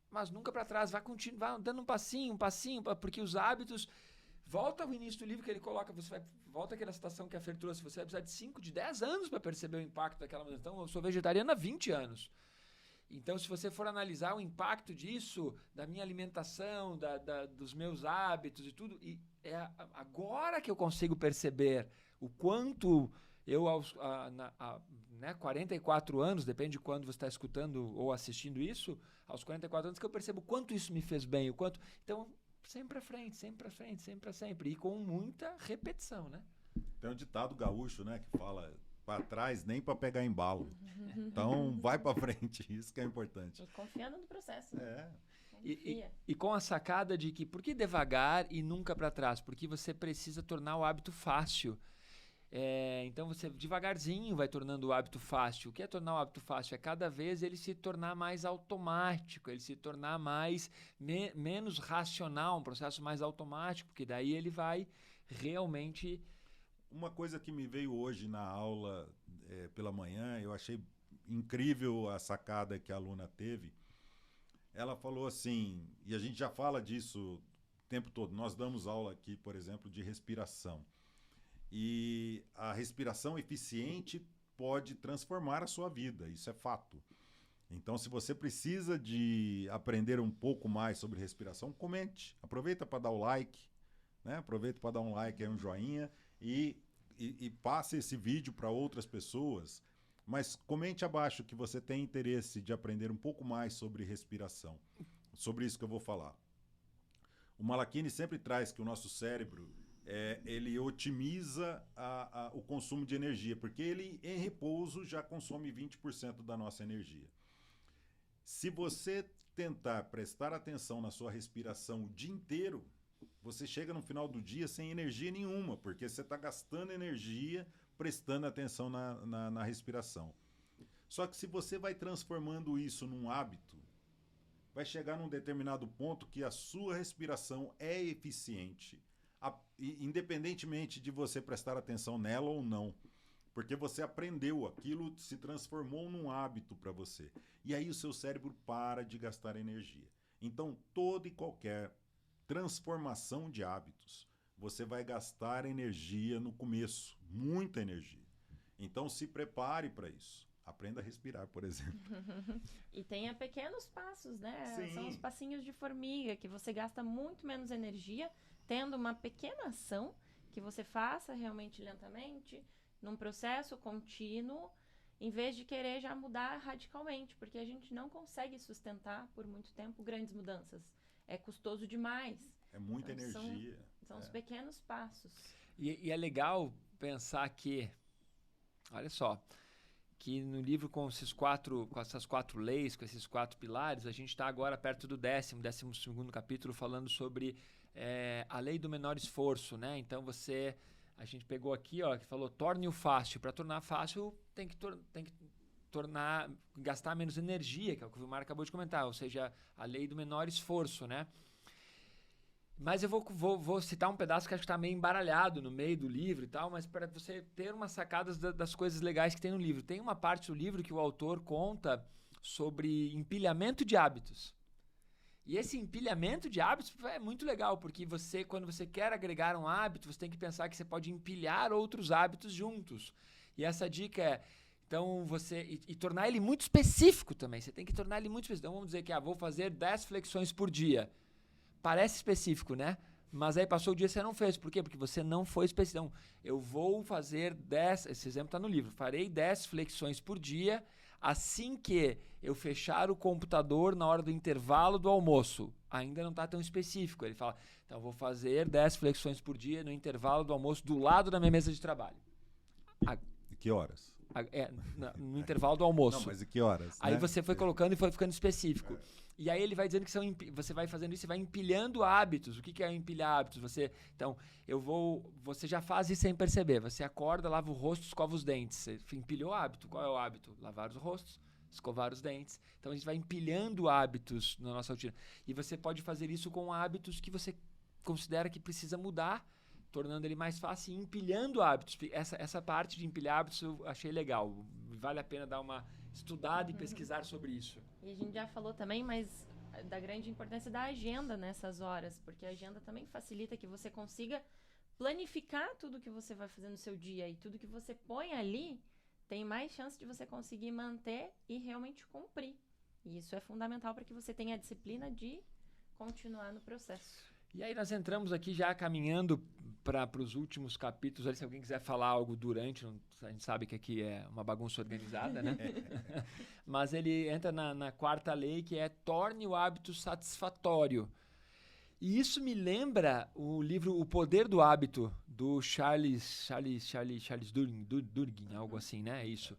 mas nunca para trás, vai dando um passinho, porque os hábitos... Volta ao início do livro que ele coloca, volta àquela citação que a Fer trouxe, você vai precisar de 5, de 10 anos para perceber o impacto daquela mudança. Então, eu sou vegetariano há 20 anos. Então, se você for analisar o impacto disso, da minha alimentação, dos meus hábitos e tudo, é agora que eu consigo perceber o quanto eu, aos 44 anos, depende de quando você está escutando ou assistindo isso, aos 44 anos que eu percebo o quanto isso me fez bem, o quanto... Então, sempre à frente, sempre. E com muita repetição, né? Tem um ditado gaúcho, né, que fala... Para trás, nem para pegar embalo. Então, vai para frente. Isso que é importante. E confiando no processo. E com a sacada de que, por que devagar e nunca para trás? Porque você precisa tornar o hábito fácil. Então, você devagarzinho vai tornando o hábito fácil. O que é tornar o hábito fácil? É cada vez ele se tornar mais automático, ele se tornar menos racional, um processo mais automático, porque daí ele vai realmente... Uma coisa que me veio hoje na aula pela manhã, eu achei incrível a sacada que a aluna teve. Ela falou assim, e a gente já fala disso o tempo todo, nós damos aula aqui, por exemplo, de respiração. E a respiração eficiente pode transformar a sua vida, isso é fato. Então, se você precisa de aprender um pouco mais sobre respiração, comente. Aproveita para dar o like, né? Aproveita para dar um like, aí, um joinha e passe esse vídeo para outras pessoas. Mas comente abaixo que você tem interesse de aprender um pouco mais sobre respiração. Sobre isso que eu vou falar. O Malachini sempre traz que o nosso cérebro ele otimiza o consumo de energia, porque ele, em repouso, já consome 20% da nossa energia. Se você tentar prestar atenção na sua respiração o dia inteiro, você chega no final do dia sem energia nenhuma, porque você está gastando energia prestando atenção na respiração. Só que se você vai transformando isso num hábito, vai chegar num determinado ponto que a sua respiração é eficiente, independentemente de você prestar atenção nela ou não. Porque você aprendeu, aquilo se transformou num hábito para você. E aí o seu cérebro para de gastar energia. Então, toda e qualquer transformação de hábitos, você vai gastar energia no começo, muita energia. Então, se prepare para isso. Aprenda a respirar, por exemplo. E tenha pequenos passos, né? Sim. São os passinhos de formiga, que você gasta muito menos energia, tendo uma pequena ação que você faça realmente lentamente, num processo contínuo, em vez de querer já mudar radicalmente, porque a gente não consegue sustentar por muito tempo grandes mudanças. É custoso demais. É muita Então, energia. São os pequenos passos. E é legal pensar que, olha só, que no livro com essas quatro leis, com esses 4 pilares, a gente está agora perto do 12º capítulo, falando sobre a lei do menor esforço, né? Então a gente pegou aqui, ó, que falou, torne-o fácil. Para tornar fácil, tem que gastar menos energia, que é o que o Vilmar acabou de comentar, ou seja, a lei do menor esforço, né? Mas eu vou citar um pedaço que acho que está meio embaralhado no meio do livro e tal, mas para você ter umas sacadas das coisas legais que tem no livro. Tem uma parte do livro que o autor conta sobre empilhamento de hábitos. E esse empilhamento de hábitos é muito legal, porque quando você quer agregar um hábito, você tem que pensar que você pode empilhar outros hábitos juntos. E essa dica é, então, e tornar ele muito específico também. Você tem que tornar ele muito específico. Então, vamos dizer que vou fazer 10 flexões por dia. Parece específico, né? Mas aí passou o dia e você não fez. Por quê? Porque você não foi específico. Então, eu vou fazer 10, esse exemplo está no livro, farei 10 flexões por dia assim que eu fechar o computador na hora do intervalo do almoço. Ainda não está tão específico. Ele fala, então eu vou fazer 10 flexões por dia no intervalo do almoço do lado da minha mesa de trabalho. E que horas? No intervalo do almoço. Não, mas e que horas? Aí né? você foi colocando e foi ficando específico. E aí ele vai dizendo que você vai fazendo isso e vai empilhando hábitos. O que é empilhar hábitos? Você já faz isso sem perceber. Você acorda, lava o rosto, escova os dentes. Você empilhou o hábito. Qual é o hábito? Lavar os rostos, escovar os dentes. Então a gente vai empilhando hábitos na nossa rotina. E você pode fazer isso com hábitos que você considera que precisa mudar, tornando ele mais fácil e empilhando hábitos. Essa parte de empilhar hábitos eu achei legal. Vale a pena dar uma estudada e pesquisar sobre isso. E a gente já falou também, mas da grande importância da agenda nessas horas, porque a agenda também facilita que você consiga planificar tudo que você vai fazer no seu dia, e tudo que você põe ali tem mais chance de você conseguir manter e realmente cumprir. E isso é fundamental para que você tenha a disciplina de continuar no processo. E aí nós entramos aqui já caminhando para os últimos capítulos. Ali, se alguém quiser falar algo durante, a gente sabe que aqui é uma bagunça organizada, né? Mas ele entra na 4ª lei, que é torne o hábito satisfatório. E isso me lembra o livro O Poder do Hábito, do Charles Duhigg, algo assim, né? É isso.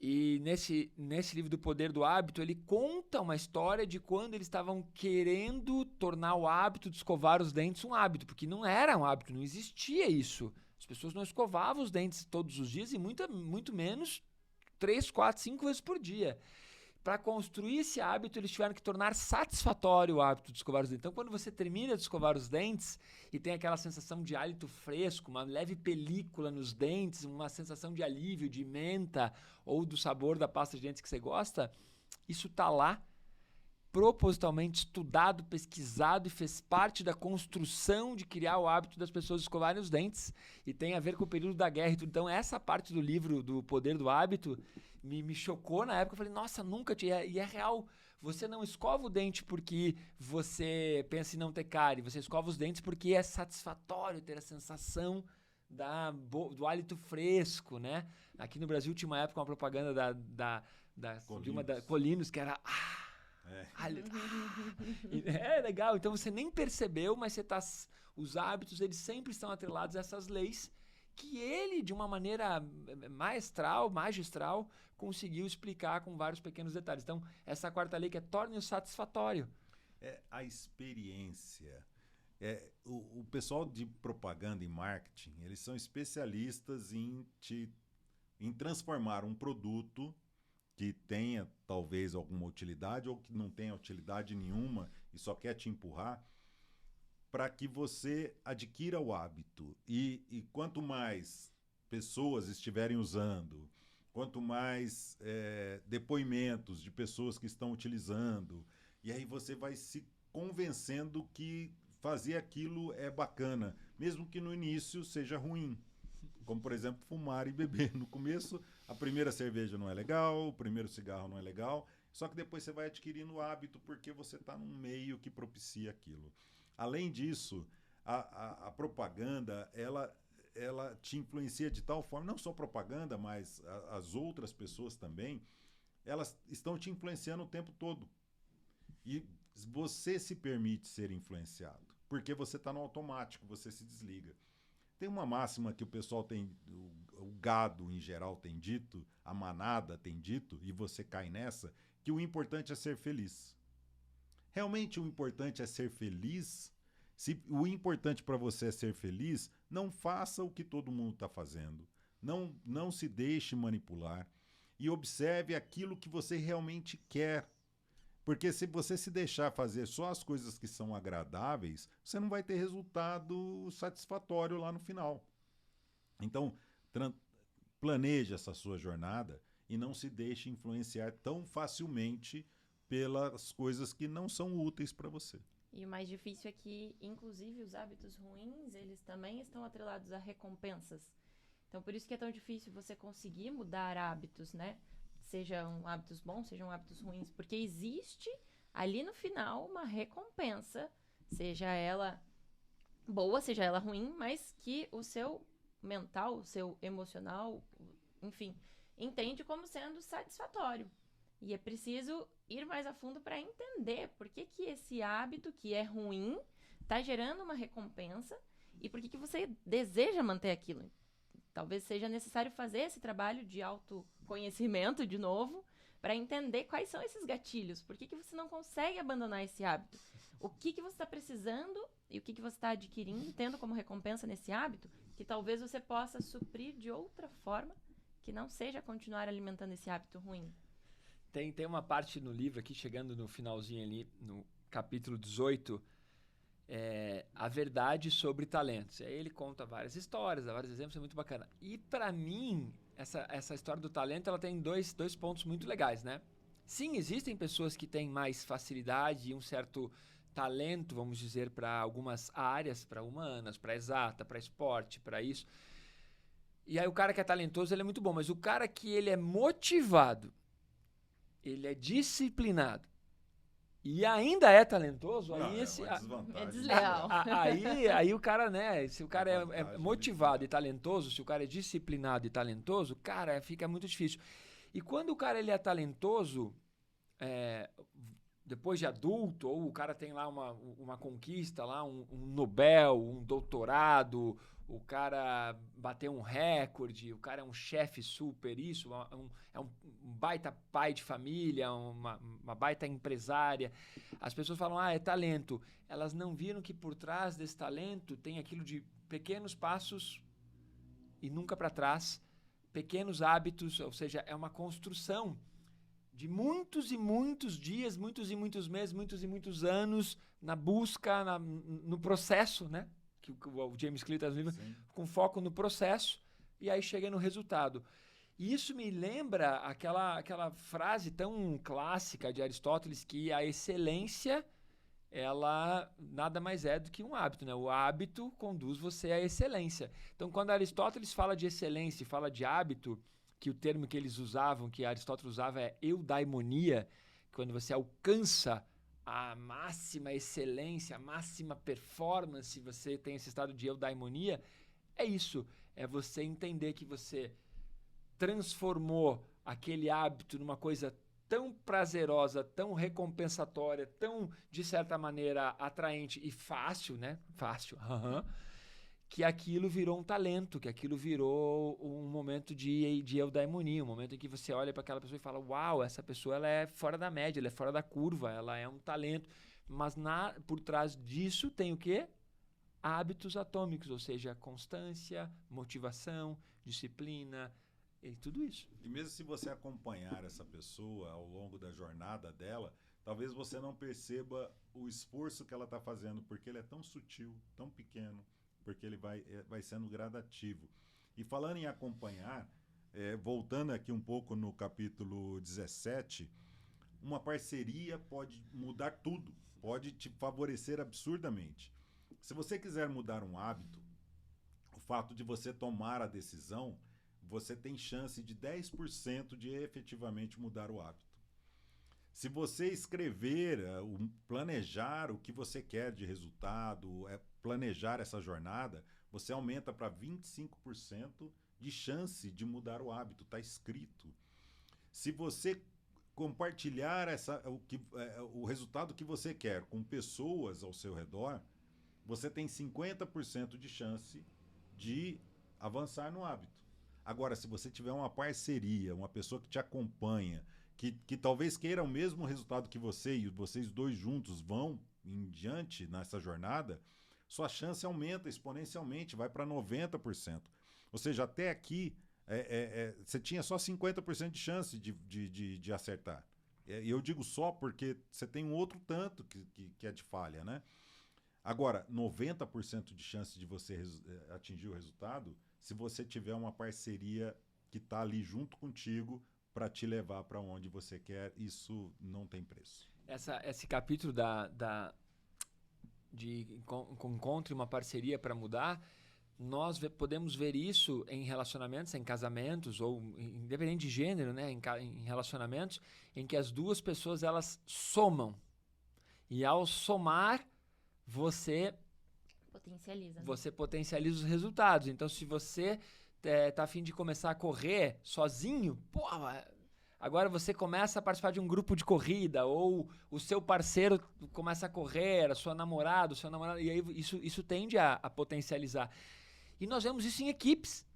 E nesse livro do Poder do Hábito, ele conta uma história de quando eles estavam querendo tornar o hábito de escovar os dentes um hábito, porque não era um hábito, não existia isso. As pessoas não escovavam os dentes todos os dias e muito menos 3, 4, 5 vezes por dia. Para construir esse hábito, eles tiveram que tornar satisfatório o hábito de escovar os dentes. Então, quando você termina de escovar os dentes e tem aquela sensação de hálito fresco, uma leve película nos dentes, uma sensação de alívio, de menta ou do sabor da pasta de dentes que você gosta, isso está lá propositalmente estudado, pesquisado e fez parte da construção de criar o hábito das pessoas escovarem os dentes e tem a ver com o período da guerra e tudo. Então, essa parte do livro do Poder do Hábito me chocou na época. Eu falei, nossa, nunca tinha. E é real. Você não escova o dente porque você pensa em não ter cárie. Você escova os dentes porque é satisfatório ter a sensação do hálito fresco, né? Aqui no Brasil tinha uma época uma propaganda de uma da Colinos que era hálito. É legal. Então você nem percebeu, mas os hábitos eles sempre estão atrelados a essas leis que ele, de uma maneira magistral, conseguiu explicar com vários pequenos detalhes. Então, essa quarta lei que é torne-o satisfatório. É a experiência. O pessoal de propaganda e marketing, eles são especialistas em transformar um produto que tenha talvez alguma utilidade ou que não tenha utilidade nenhuma e só quer te empurrar para que você adquira o hábito. E quanto mais pessoas estiverem usando, quanto mais depoimentos de pessoas que estão utilizando, e aí você vai se convencendo que fazer aquilo é bacana, mesmo que no início seja ruim. Como, por exemplo, fumar e beber. No começo, a primeira cerveja não é legal, o primeiro cigarro não é legal, só que depois você vai adquirindo o hábito porque você está num meio que propicia aquilo. Além disso, a propaganda, ela te influencia de tal forma, não só propaganda, mas as outras pessoas também, elas estão te influenciando o tempo todo. E você se permite ser influenciado, porque você está no automático, você se desliga. Tem uma máxima que o pessoal tem, o gado em geral tem dito, a manada tem dito, e você cai nessa, que o importante é ser feliz. Realmente o importante é ser feliz? Se o importante para você é ser feliz, não faça o que todo mundo está fazendo. Não se deixe manipular e observe aquilo que você realmente quer. Porque se você se deixar fazer só as coisas que são agradáveis, você não vai ter resultado satisfatório lá no final. Então, planeje essa sua jornada e não se deixe influenciar tão facilmente pelas coisas que não são úteis para você. E o mais difícil é que, inclusive, os hábitos ruins, eles também estão atrelados a recompensas. Então, por isso que é tão difícil você conseguir mudar hábitos, né? Sejam hábitos bons, sejam hábitos ruins, porque existe ali no final uma recompensa, seja ela boa, seja ela ruim, mas que o seu mental, o seu emocional, enfim, entende como sendo satisfatório. E é preciso ir mais a fundo para entender por que esse hábito que é ruim está gerando uma recompensa e por que você deseja manter aquilo. Talvez seja necessário fazer esse trabalho de autoconhecimento de novo para entender quais são esses gatilhos. Por que você não consegue abandonar esse hábito? O que você está precisando e o que você está adquirindo, tendo como recompensa nesse hábito, que talvez você possa suprir de outra forma que não seja continuar alimentando esse hábito ruim. Tem uma parte no livro aqui, chegando no finalzinho ali, no capítulo 18, a verdade sobre talentos. Aí ele conta várias histórias, vários exemplos, é muito bacana. E para mim, essa história do talento, ela tem dois pontos muito legais, né? Sim, existem pessoas que têm mais facilidade e um certo talento, vamos dizer, para algumas áreas, para humanas, para exata, para esporte, para isso. E aí o cara que é talentoso, ele é muito bom, mas o cara que ele é motivado, ele é disciplinado e ainda é talentoso, aí é desleal. Aí o cara, né? Se o cara é motivado e talentoso, se o cara é disciplinado e talentoso, cara, fica muito difícil. E quando o cara ele é talentoso, depois de adulto, ou o cara tem lá uma conquista, lá um Nobel, um doutorado, o cara bateu um recorde, o cara é um chefe super, isso, é um baita pai de família, uma baita empresária. As pessoas falam, é talento. Elas não viram que por trás desse talento tem aquilo de pequenos passos e nunca para trás, pequenos hábitos, ou seja, é uma construção de muitos e muitos dias, muitos e muitos meses, muitos e muitos anos na busca, no processo, né? Que o James Clear está no livro, com foco no processo, e aí chega no resultado. E isso me lembra aquela frase tão clássica de Aristóteles que a excelência, ela nada mais é do que um hábito, né? O hábito conduz você à excelência. Então, quando Aristóteles fala de excelência e fala de hábito, que o termo que eles usavam, que Aristóteles usava é eudaimonia, quando você alcança a máxima excelência, a máxima performance, você tem esse estado de eudaimonia, é isso. É você entender que você transformou aquele hábito numa coisa tão prazerosa, tão recompensatória, tão, de certa maneira, atraente e fácil, né? Fácil, que aquilo virou um talento, que aquilo virou um momento de eudaimonia, um momento em que você olha para aquela pessoa e fala, uau, essa pessoa ela é fora da média, ela é fora da curva, ela é um talento. Mas por trás disso tem o quê? Hábitos atômicos, ou seja, constância, motivação, disciplina, e tudo isso. E mesmo se você acompanhar essa pessoa ao longo da jornada dela, talvez você não perceba o esforço que ela está fazendo, porque ele é tão sutil, tão pequeno, porque ele vai sendo gradativo. E falando em acompanhar, voltando aqui um pouco no capítulo 17, uma parceria pode mudar tudo, pode te favorecer absurdamente. Se você quiser mudar um hábito, o fato de você tomar a decisão, você tem chance de 10% de efetivamente mudar o hábito. Se você escrever, planejar o que você quer de resultado, planejar essa jornada, você aumenta para 25% de chance de mudar o hábito, está escrito. Se você compartilhar o resultado que você quer com pessoas ao seu redor, você tem 50% de chance de avançar no hábito. Agora, se você tiver uma parceria, uma pessoa que te acompanha, que talvez queira o mesmo resultado que você e vocês dois juntos vão em diante nessa jornada, sua chance aumenta exponencialmente, vai para 90%. Ou seja, até aqui você tinha só 50% de chance de acertar. E eu digo só porque você tem um outro tanto que é de falha, né? Agora, 90% de chance de você atingir o resultado se você tiver uma parceria que está ali junto contigo para te levar para onde você quer, isso não tem preço. Esse capítulo de encontre uma parceria para mudar, nós podemos ver isso em relacionamentos, em casamentos, ou independente de gênero, né, em relacionamentos, em que as duas pessoas elas somam. E ao somar, você potencializa os resultados. Então, se você tá a fim de começar a correr sozinho, agora você começa a participar de um grupo de corrida, ou o seu parceiro começa a correr, a sua namorada, o seu namorado, e aí isso tende a potencializar. E nós vemos isso em equipes.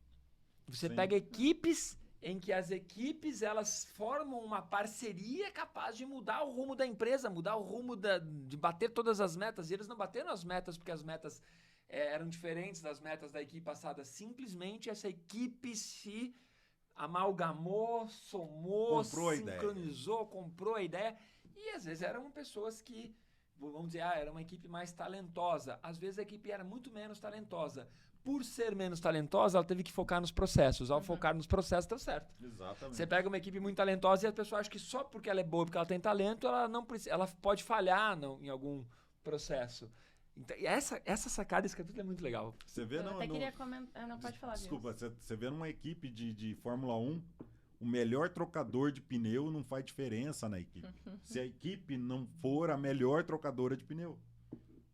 Você Sim. pega equipes em que as equipes elas formam uma parceria capaz de mudar o rumo da empresa, mudar o rumo de bater todas as metas. E eles não bateram as metas porque as metas eram diferentes das metas da equipe passada. Simplesmente essa equipe se amalgamou, somou, sincronizou, comprou a ideia. E às vezes eram pessoas que, vamos dizer, era uma equipe mais talentosa. Às vezes a equipe era muito menos talentosa. Por ser menos talentosa, ela teve que focar nos processos. Ao focar nos processos, deu certo. Exatamente. Você pega uma equipe muito talentosa e a pessoa acha que só porque ela é boa, porque ela tem talento, ela pode falhar em algum processo. Então, essa sacada desse capítulo é muito legal. Você vê queria comentar. Não, pode falar. Desculpa, você vê numa equipe de Fórmula 1, o melhor trocador de pneu não faz diferença na equipe. Se a equipe não for a melhor trocadora de pneu,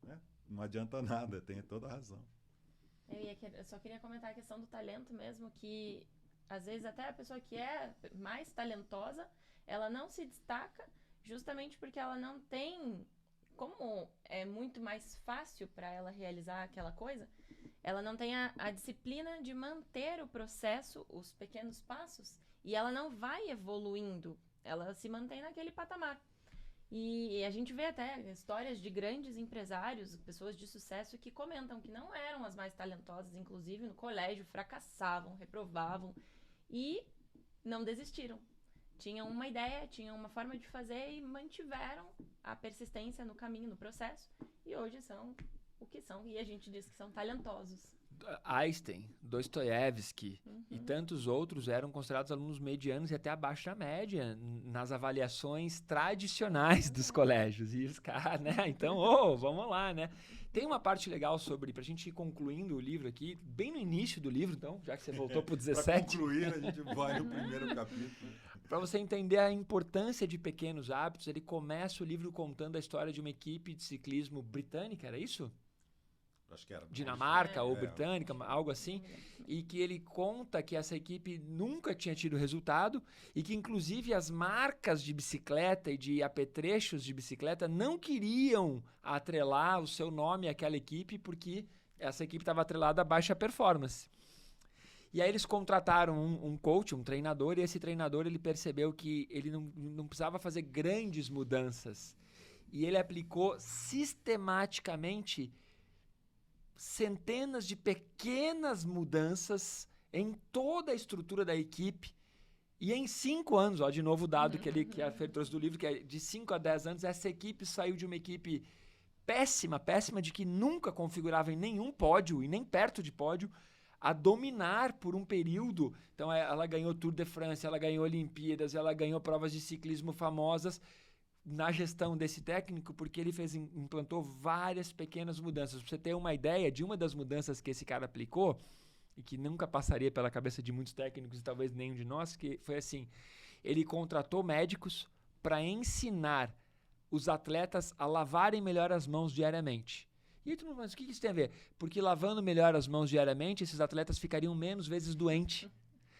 né? Não adianta nada, tem toda a razão. Eu só queria comentar a questão do talento mesmo, que às vezes até a pessoa que é mais talentosa, ela não se destaca justamente porque ela não tem, como é muito mais fácil para ela realizar aquela coisa, ela não tem a disciplina de manter o processo, os pequenos passos, e ela não vai evoluindo, ela se mantém naquele patamar. E a gente vê até histórias de grandes empresários, pessoas de sucesso que comentam que não eram as mais talentosas, inclusive no colégio, fracassavam, reprovavam e não desistiram. Tinham uma ideia, tinham uma forma de fazer e mantiveram a persistência no caminho, no processo, e hoje são o que são, e a gente diz que são talentosos. Einstein, Dostoiévski e tantos outros eram considerados alunos medianos e até abaixo da média nas avaliações tradicionais dos colégios. E os caras, né? Então, vamos lá, né? Tem uma parte legal sobre, pra gente ir concluindo o livro aqui, bem no início do livro, então, já que você voltou pro 17. Pra concluir, a gente vai no primeiro capítulo. Para você entender a importância de pequenos hábitos, ele começa o livro contando a história de uma equipe de ciclismo britânica, era isso? Acho que era. Dinamarca ou britânica, algo assim, e que ele conta que essa equipe nunca tinha tido resultado e que inclusive as marcas de bicicleta e de apetrechos de bicicleta não queriam atrelar o seu nome àquela equipe porque essa equipe estava atrelada a baixa performance. E aí eles contrataram um coach, um treinador, e esse treinador ele percebeu que ele não precisava fazer grandes mudanças. E ele aplicou sistematicamente centenas de pequenas mudanças em toda a estrutura da equipe. E em 5 anos, de novo o dado que a Fer trouxe do livro, que é de 5 a 10 anos, essa equipe saiu de uma equipe péssima, de que nunca configurava em nenhum pódio e nem perto de pódio, a dominar por um período. Então ela ganhou Tour de France, ela ganhou Olimpíadas, ela ganhou provas de ciclismo famosas na gestão desse técnico, porque ele implantou várias pequenas mudanças. Para você ter uma ideia de uma das mudanças que esse cara aplicou, e que nunca passaria pela cabeça de muitos técnicos e talvez nenhum de nós, que foi assim, ele contratou médicos para ensinar os atletas a lavarem melhor as mãos diariamente. E aí tu não, mas o que isso tem a ver? Porque lavando melhor as mãos diariamente, esses atletas ficariam menos vezes doentes.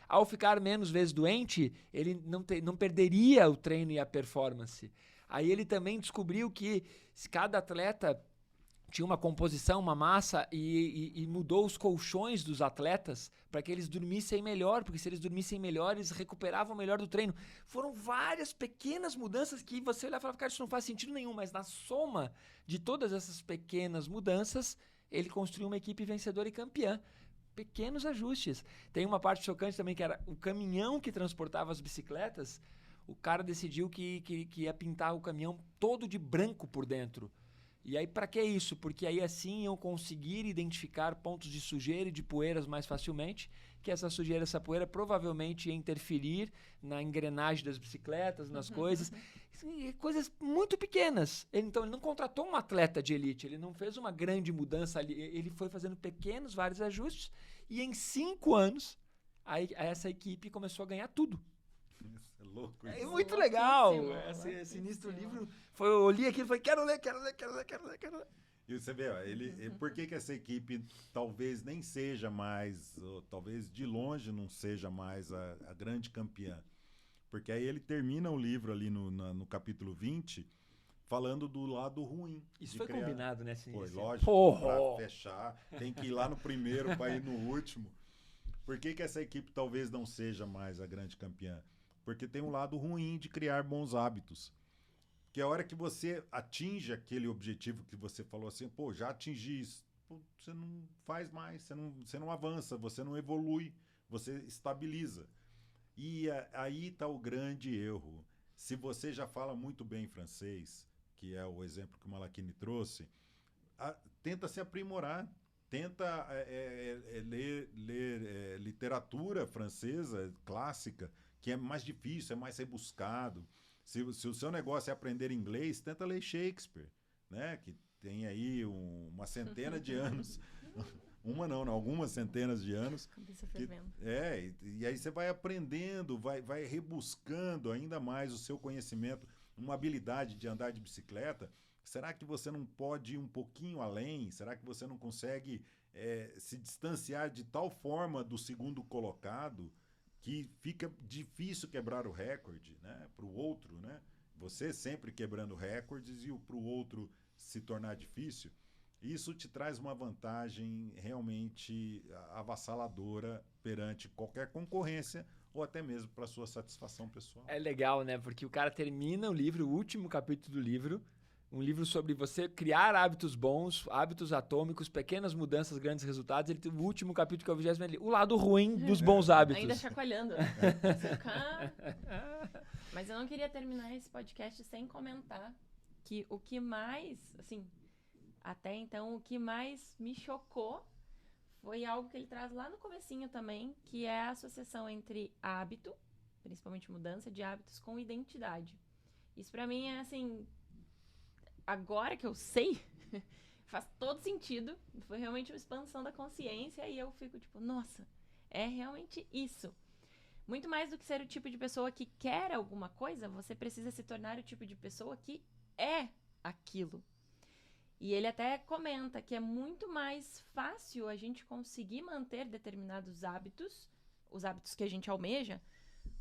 Ao ficar menos vezes doente, ele não perderia o treino e a performance. Aí ele também descobriu que cada atleta tinha uma composição, uma massa, e mudou os colchões dos atletas para que eles dormissem melhor, porque se eles dormissem melhor, eles recuperavam melhor do treino. Foram várias pequenas mudanças que você olhar e falar, cara, isso não faz sentido nenhum, mas na soma de todas essas pequenas mudanças, ele construiu uma equipe vencedora e campeã. Pequenos ajustes. Tem uma parte chocante também, que era o caminhão que transportava as bicicletas, o cara decidiu que ia pintar o caminhão todo de branco por dentro. E aí, para que isso? Porque aí assim iam conseguir identificar pontos de sujeira e de poeiras mais facilmente, que essa sujeira, essa poeira provavelmente ia interferir na engrenagem das bicicletas, nas coisas. Coisas muito pequenas. Então, ele não contratou um atleta de elite, ele não fez uma grande mudança ali, ele foi fazendo vários ajustes, e em 5 anos, essa equipe começou a ganhar tudo. É louco isso. É muito legal. Esse início do livro, eu li aquilo e falei, quero ler. E você vê, por que essa equipe talvez nem seja mais, ou talvez de longe não seja mais a grande campeã? Porque aí ele termina o livro ali no capítulo 20, falando do lado ruim. Isso foi combinado, né? Foi, lógico, pra fechar. Tem que ir lá no primeiro para ir no último. Por que essa equipe talvez não seja mais a grande campeã? Porque tem um lado ruim de criar bons hábitos. Que a hora que você atinge aquele objetivo que você falou assim, já atingi isso, você não faz mais, você não avança, você não evolui, você estabiliza. E aí está o grande erro. Se você já fala muito bem francês, que é o exemplo que o Malachini trouxe, tenta se aprimorar, tenta ler literatura francesa clássica, que é mais difícil, é mais rebuscado. Se o seu negócio é aprender inglês, tenta ler Shakespeare, né? Que tem aí uma centena de anos. Algumas centenas de anos. Cabeça fervendo. E aí você vai aprendendo, vai rebuscando ainda mais o seu conhecimento, uma habilidade de andar de bicicleta. Será que você não pode ir um pouquinho além? Será que você não consegue se distanciar de tal forma do segundo colocado que fica difícil quebrar o recorde, né, para o outro, né? Você sempre quebrando recordes e para o outro se tornar difícil. Isso te traz uma vantagem realmente avassaladora perante qualquer concorrência ou até mesmo para sua satisfação pessoal. É legal, né? Porque o cara termina o livro, o último capítulo do livro, um livro sobre você criar hábitos bons, hábitos atômicos, pequenas mudanças, grandes resultados. Ele tem o último capítulo que é o 20º ali, o lado ruim dos bons hábitos. Ainda chacoalhando. Mas eu não queria terminar esse podcast sem comentar que o que mais, assim, até então, o que mais me chocou foi algo que ele traz lá no comecinho também, que é a associação entre hábito, principalmente mudança de hábitos, com identidade. Isso pra mim é assim, agora que eu sei, faz todo sentido. Foi realmente uma expansão da consciência e eu fico tipo, nossa, é realmente isso. Muito mais do que ser o tipo de pessoa que quer alguma coisa, você precisa se tornar o tipo de pessoa que é aquilo. E ele até comenta que é muito mais fácil a gente conseguir manter determinados hábitos, os hábitos que a gente almeja,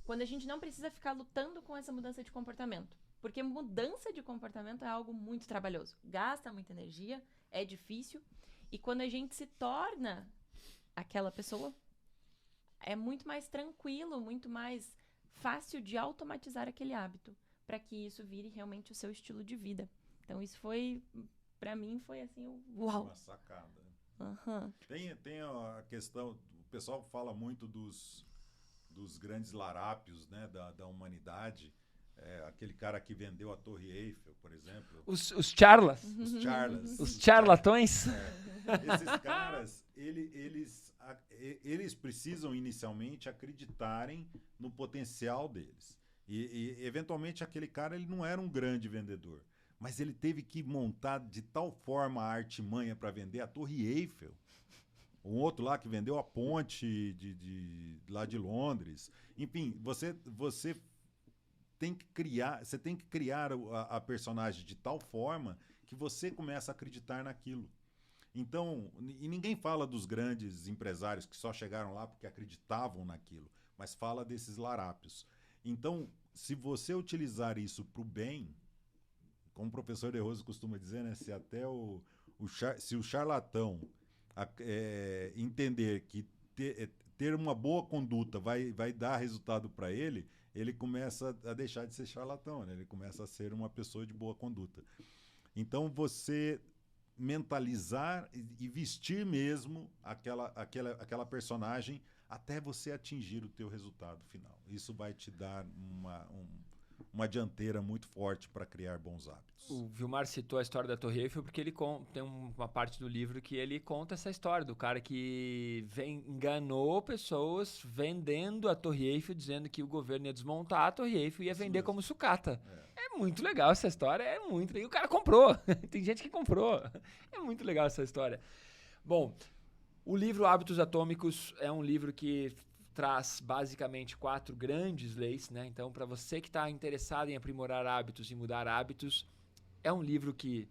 quando a gente não precisa ficar lutando com essa mudança de comportamento. Porque mudança de comportamento é algo muito trabalhoso. Gasta muita energia, é difícil. E quando a gente se torna aquela pessoa, é muito mais tranquilo, muito mais fácil de automatizar aquele hábito, para que isso vire realmente o seu estilo de vida. Então isso foi, para mim, foi assim, uau! Uma sacada. Uhum. Tem a questão, o pessoal fala muito dos grandes larápios, né, da humanidade. Aquele cara que vendeu a Torre Eiffel, por exemplo. Os charlas. Os charlas. Os charlatões. Esses caras, eles precisam inicialmente acreditarem no potencial deles. E eventualmente aquele cara ele não era um grande vendedor, mas ele teve que montar de tal forma a artimanha para vender a Torre Eiffel. Um outro lá que vendeu a ponte lá de Londres. Enfim, você tem que criar a personagem de tal forma que você começa a acreditar naquilo. Então, e ninguém fala dos grandes empresários que só chegaram lá porque acreditavam naquilo, mas fala desses larápios. Então, se você utilizar isso para o bem, como o professor De Rose costuma dizer, né, se até se o charlatão entender que ter uma boa conduta vai dar resultado para ele começa a deixar de ser charlatão, né? Ele começa a ser uma pessoa de boa conduta. Então, você mentalizar e vestir mesmo aquela personagem até você atingir o teu resultado final. Isso vai te dar uma dianteira muito forte para criar bons hábitos. O Vilmar citou a história da Torre Eiffel porque ele tem uma parte do livro que ele conta essa história do cara que enganou pessoas vendendo a Torre Eiffel, dizendo que o governo ia desmontar a Torre Eiffel e ia vender como sucata. É muito legal essa história, e o cara comprou. Tem gente que comprou. É muito legal essa história. Bom, o livro Hábitos Atômicos é um livro que traz basicamente 4 grandes leis, né? Então, para você que está interessado em aprimorar hábitos e mudar hábitos, é um livro que,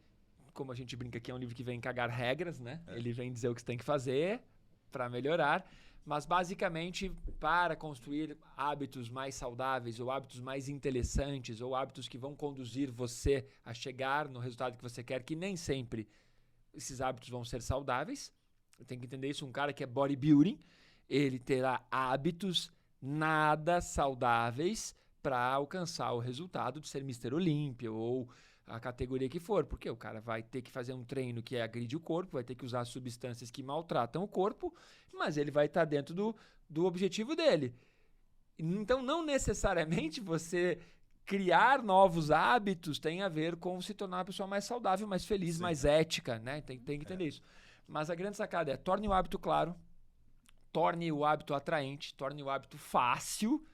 como a gente brinca aqui, é um livro que vem cagar regras, né? Ele vem dizer o que você tem que fazer para melhorar, mas basicamente para construir hábitos mais saudáveis ou hábitos mais interessantes ou hábitos que vão conduzir você a chegar no resultado que você quer, que nem sempre esses hábitos vão ser saudáveis. Tem que entender isso, um cara que é bodybuilding, ele terá hábitos nada saudáveis para alcançar o resultado de ser Mr. Olímpia ou a categoria que for, porque o cara vai ter que fazer um treino que agride o corpo, vai ter que usar substâncias que maltratam o corpo, mas ele vai estar dentro do objetivo dele. Então, não necessariamente você criar novos hábitos tem a ver com se tornar uma pessoa mais saudável, mais feliz, sim, mais ética, né? Tem que entender isso. Mas a grande sacada é, torne o hábito claro, torne o hábito atraente, torne o hábito fácil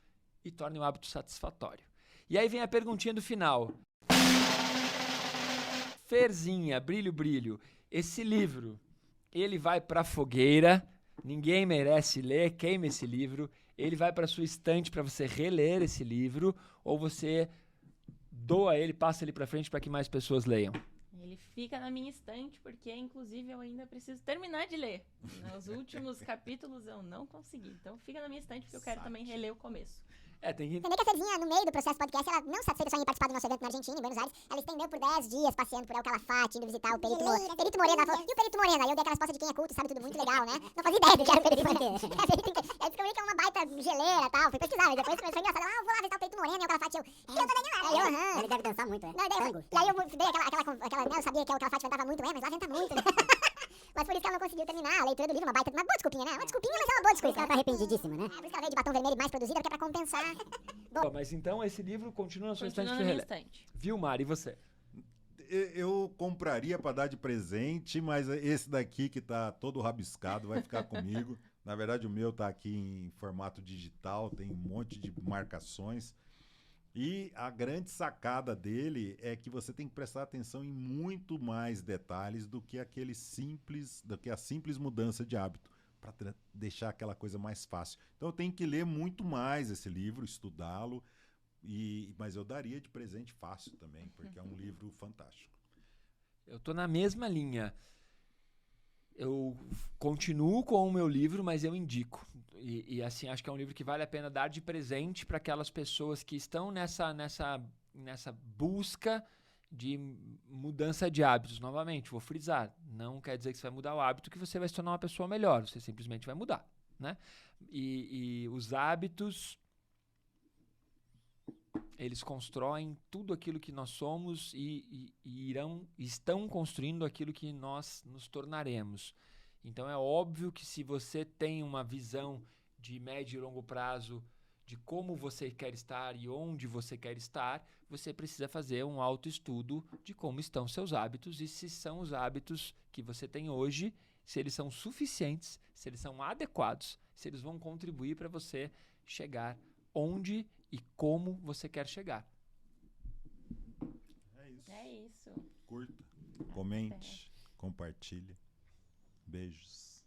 e torne o hábito satisfatório. E aí vem a perguntinha do final. Ferzinha, brilho, brilho. Esse livro, ele vai pra fogueira, ninguém merece ler, queima esse livro. Ele vai pra sua estante para você reler esse livro, ou você doa ele, passa ele pra frente para que mais pessoas leiam. Ele fica na minha estante porque, inclusive, eu ainda preciso terminar de ler. Nos últimos capítulos eu não consegui. Então fica na minha estante porque eu quero também reler o começo. Tem que entender que a Ferzinha, no meio do processo podcast, ela não satisfeita só em participar do nosso evento na Argentina, em Buenos Aires, ela estendeu por 10 dias passeando por El Calafate, indo visitar o Perito Moreno. Ela falou, e o Perito Moreno? Aí eu dei aquela resposta de quem é culto, sabe tudo muito legal, né? Não fazia ideia do que era o Perito Moreno. Aí descobri que é uma baita geleira e tal, fui pesquisar, mas depois foi engraçado. Eu vou lá visitar o Perito Moreno em El Calafate. Eu também não. Ele deve dançar muito, né? E aí eu dei aquela eu sabia que El Calafate ventava muito, mas lá venta muito, né? Mas por isso que ela não conseguiu terminar a leitura do livro, uma boa desculpinha, né? Uma desculpinha, mas é uma boa desculpa. Ela tá arrependidíssima, né? Por isso que ela veio de batom vermelho mais produzida, porque é pra compensar. Bom, mas então esse livro continua na sua estante. Estante. Viu, Mari? E você? eu compraria para dar de presente, mas esse daqui que tá todo rabiscado vai ficar comigo. Na verdade, o meu tá aqui em formato digital, tem um monte de marcações. E a grande sacada dele é que você tem que prestar atenção em muito mais detalhes do que a simples mudança de hábito, para deixar aquela coisa mais fácil. Então eu tenho que ler muito mais esse livro, estudá-lo, mas eu daria de presente fácil também, porque é um livro fantástico. Eu tô na mesma linha. Eu continuo com o meu livro, mas eu indico. E assim, acho que é um livro que vale a pena dar de presente para aquelas pessoas que estão nessa busca de mudança de hábitos. Novamente, vou frisar, não quer dizer que você vai mudar o hábito que você vai se tornar uma pessoa melhor, você simplesmente vai mudar, né? E os hábitos, eles constroem tudo aquilo que nós somos e estão construindo aquilo que nós nos tornaremos. Então é óbvio que se você tem uma visão de médio e longo prazo de como você quer estar e onde você quer estar, você precisa fazer um autoestudo de como estão seus hábitos e se são os hábitos que você tem hoje, se eles são suficientes, se eles são adequados, se eles vão contribuir para você chegar onde e como você quer chegar. É isso. É isso. Curta, comente, compartilhe. Beijos.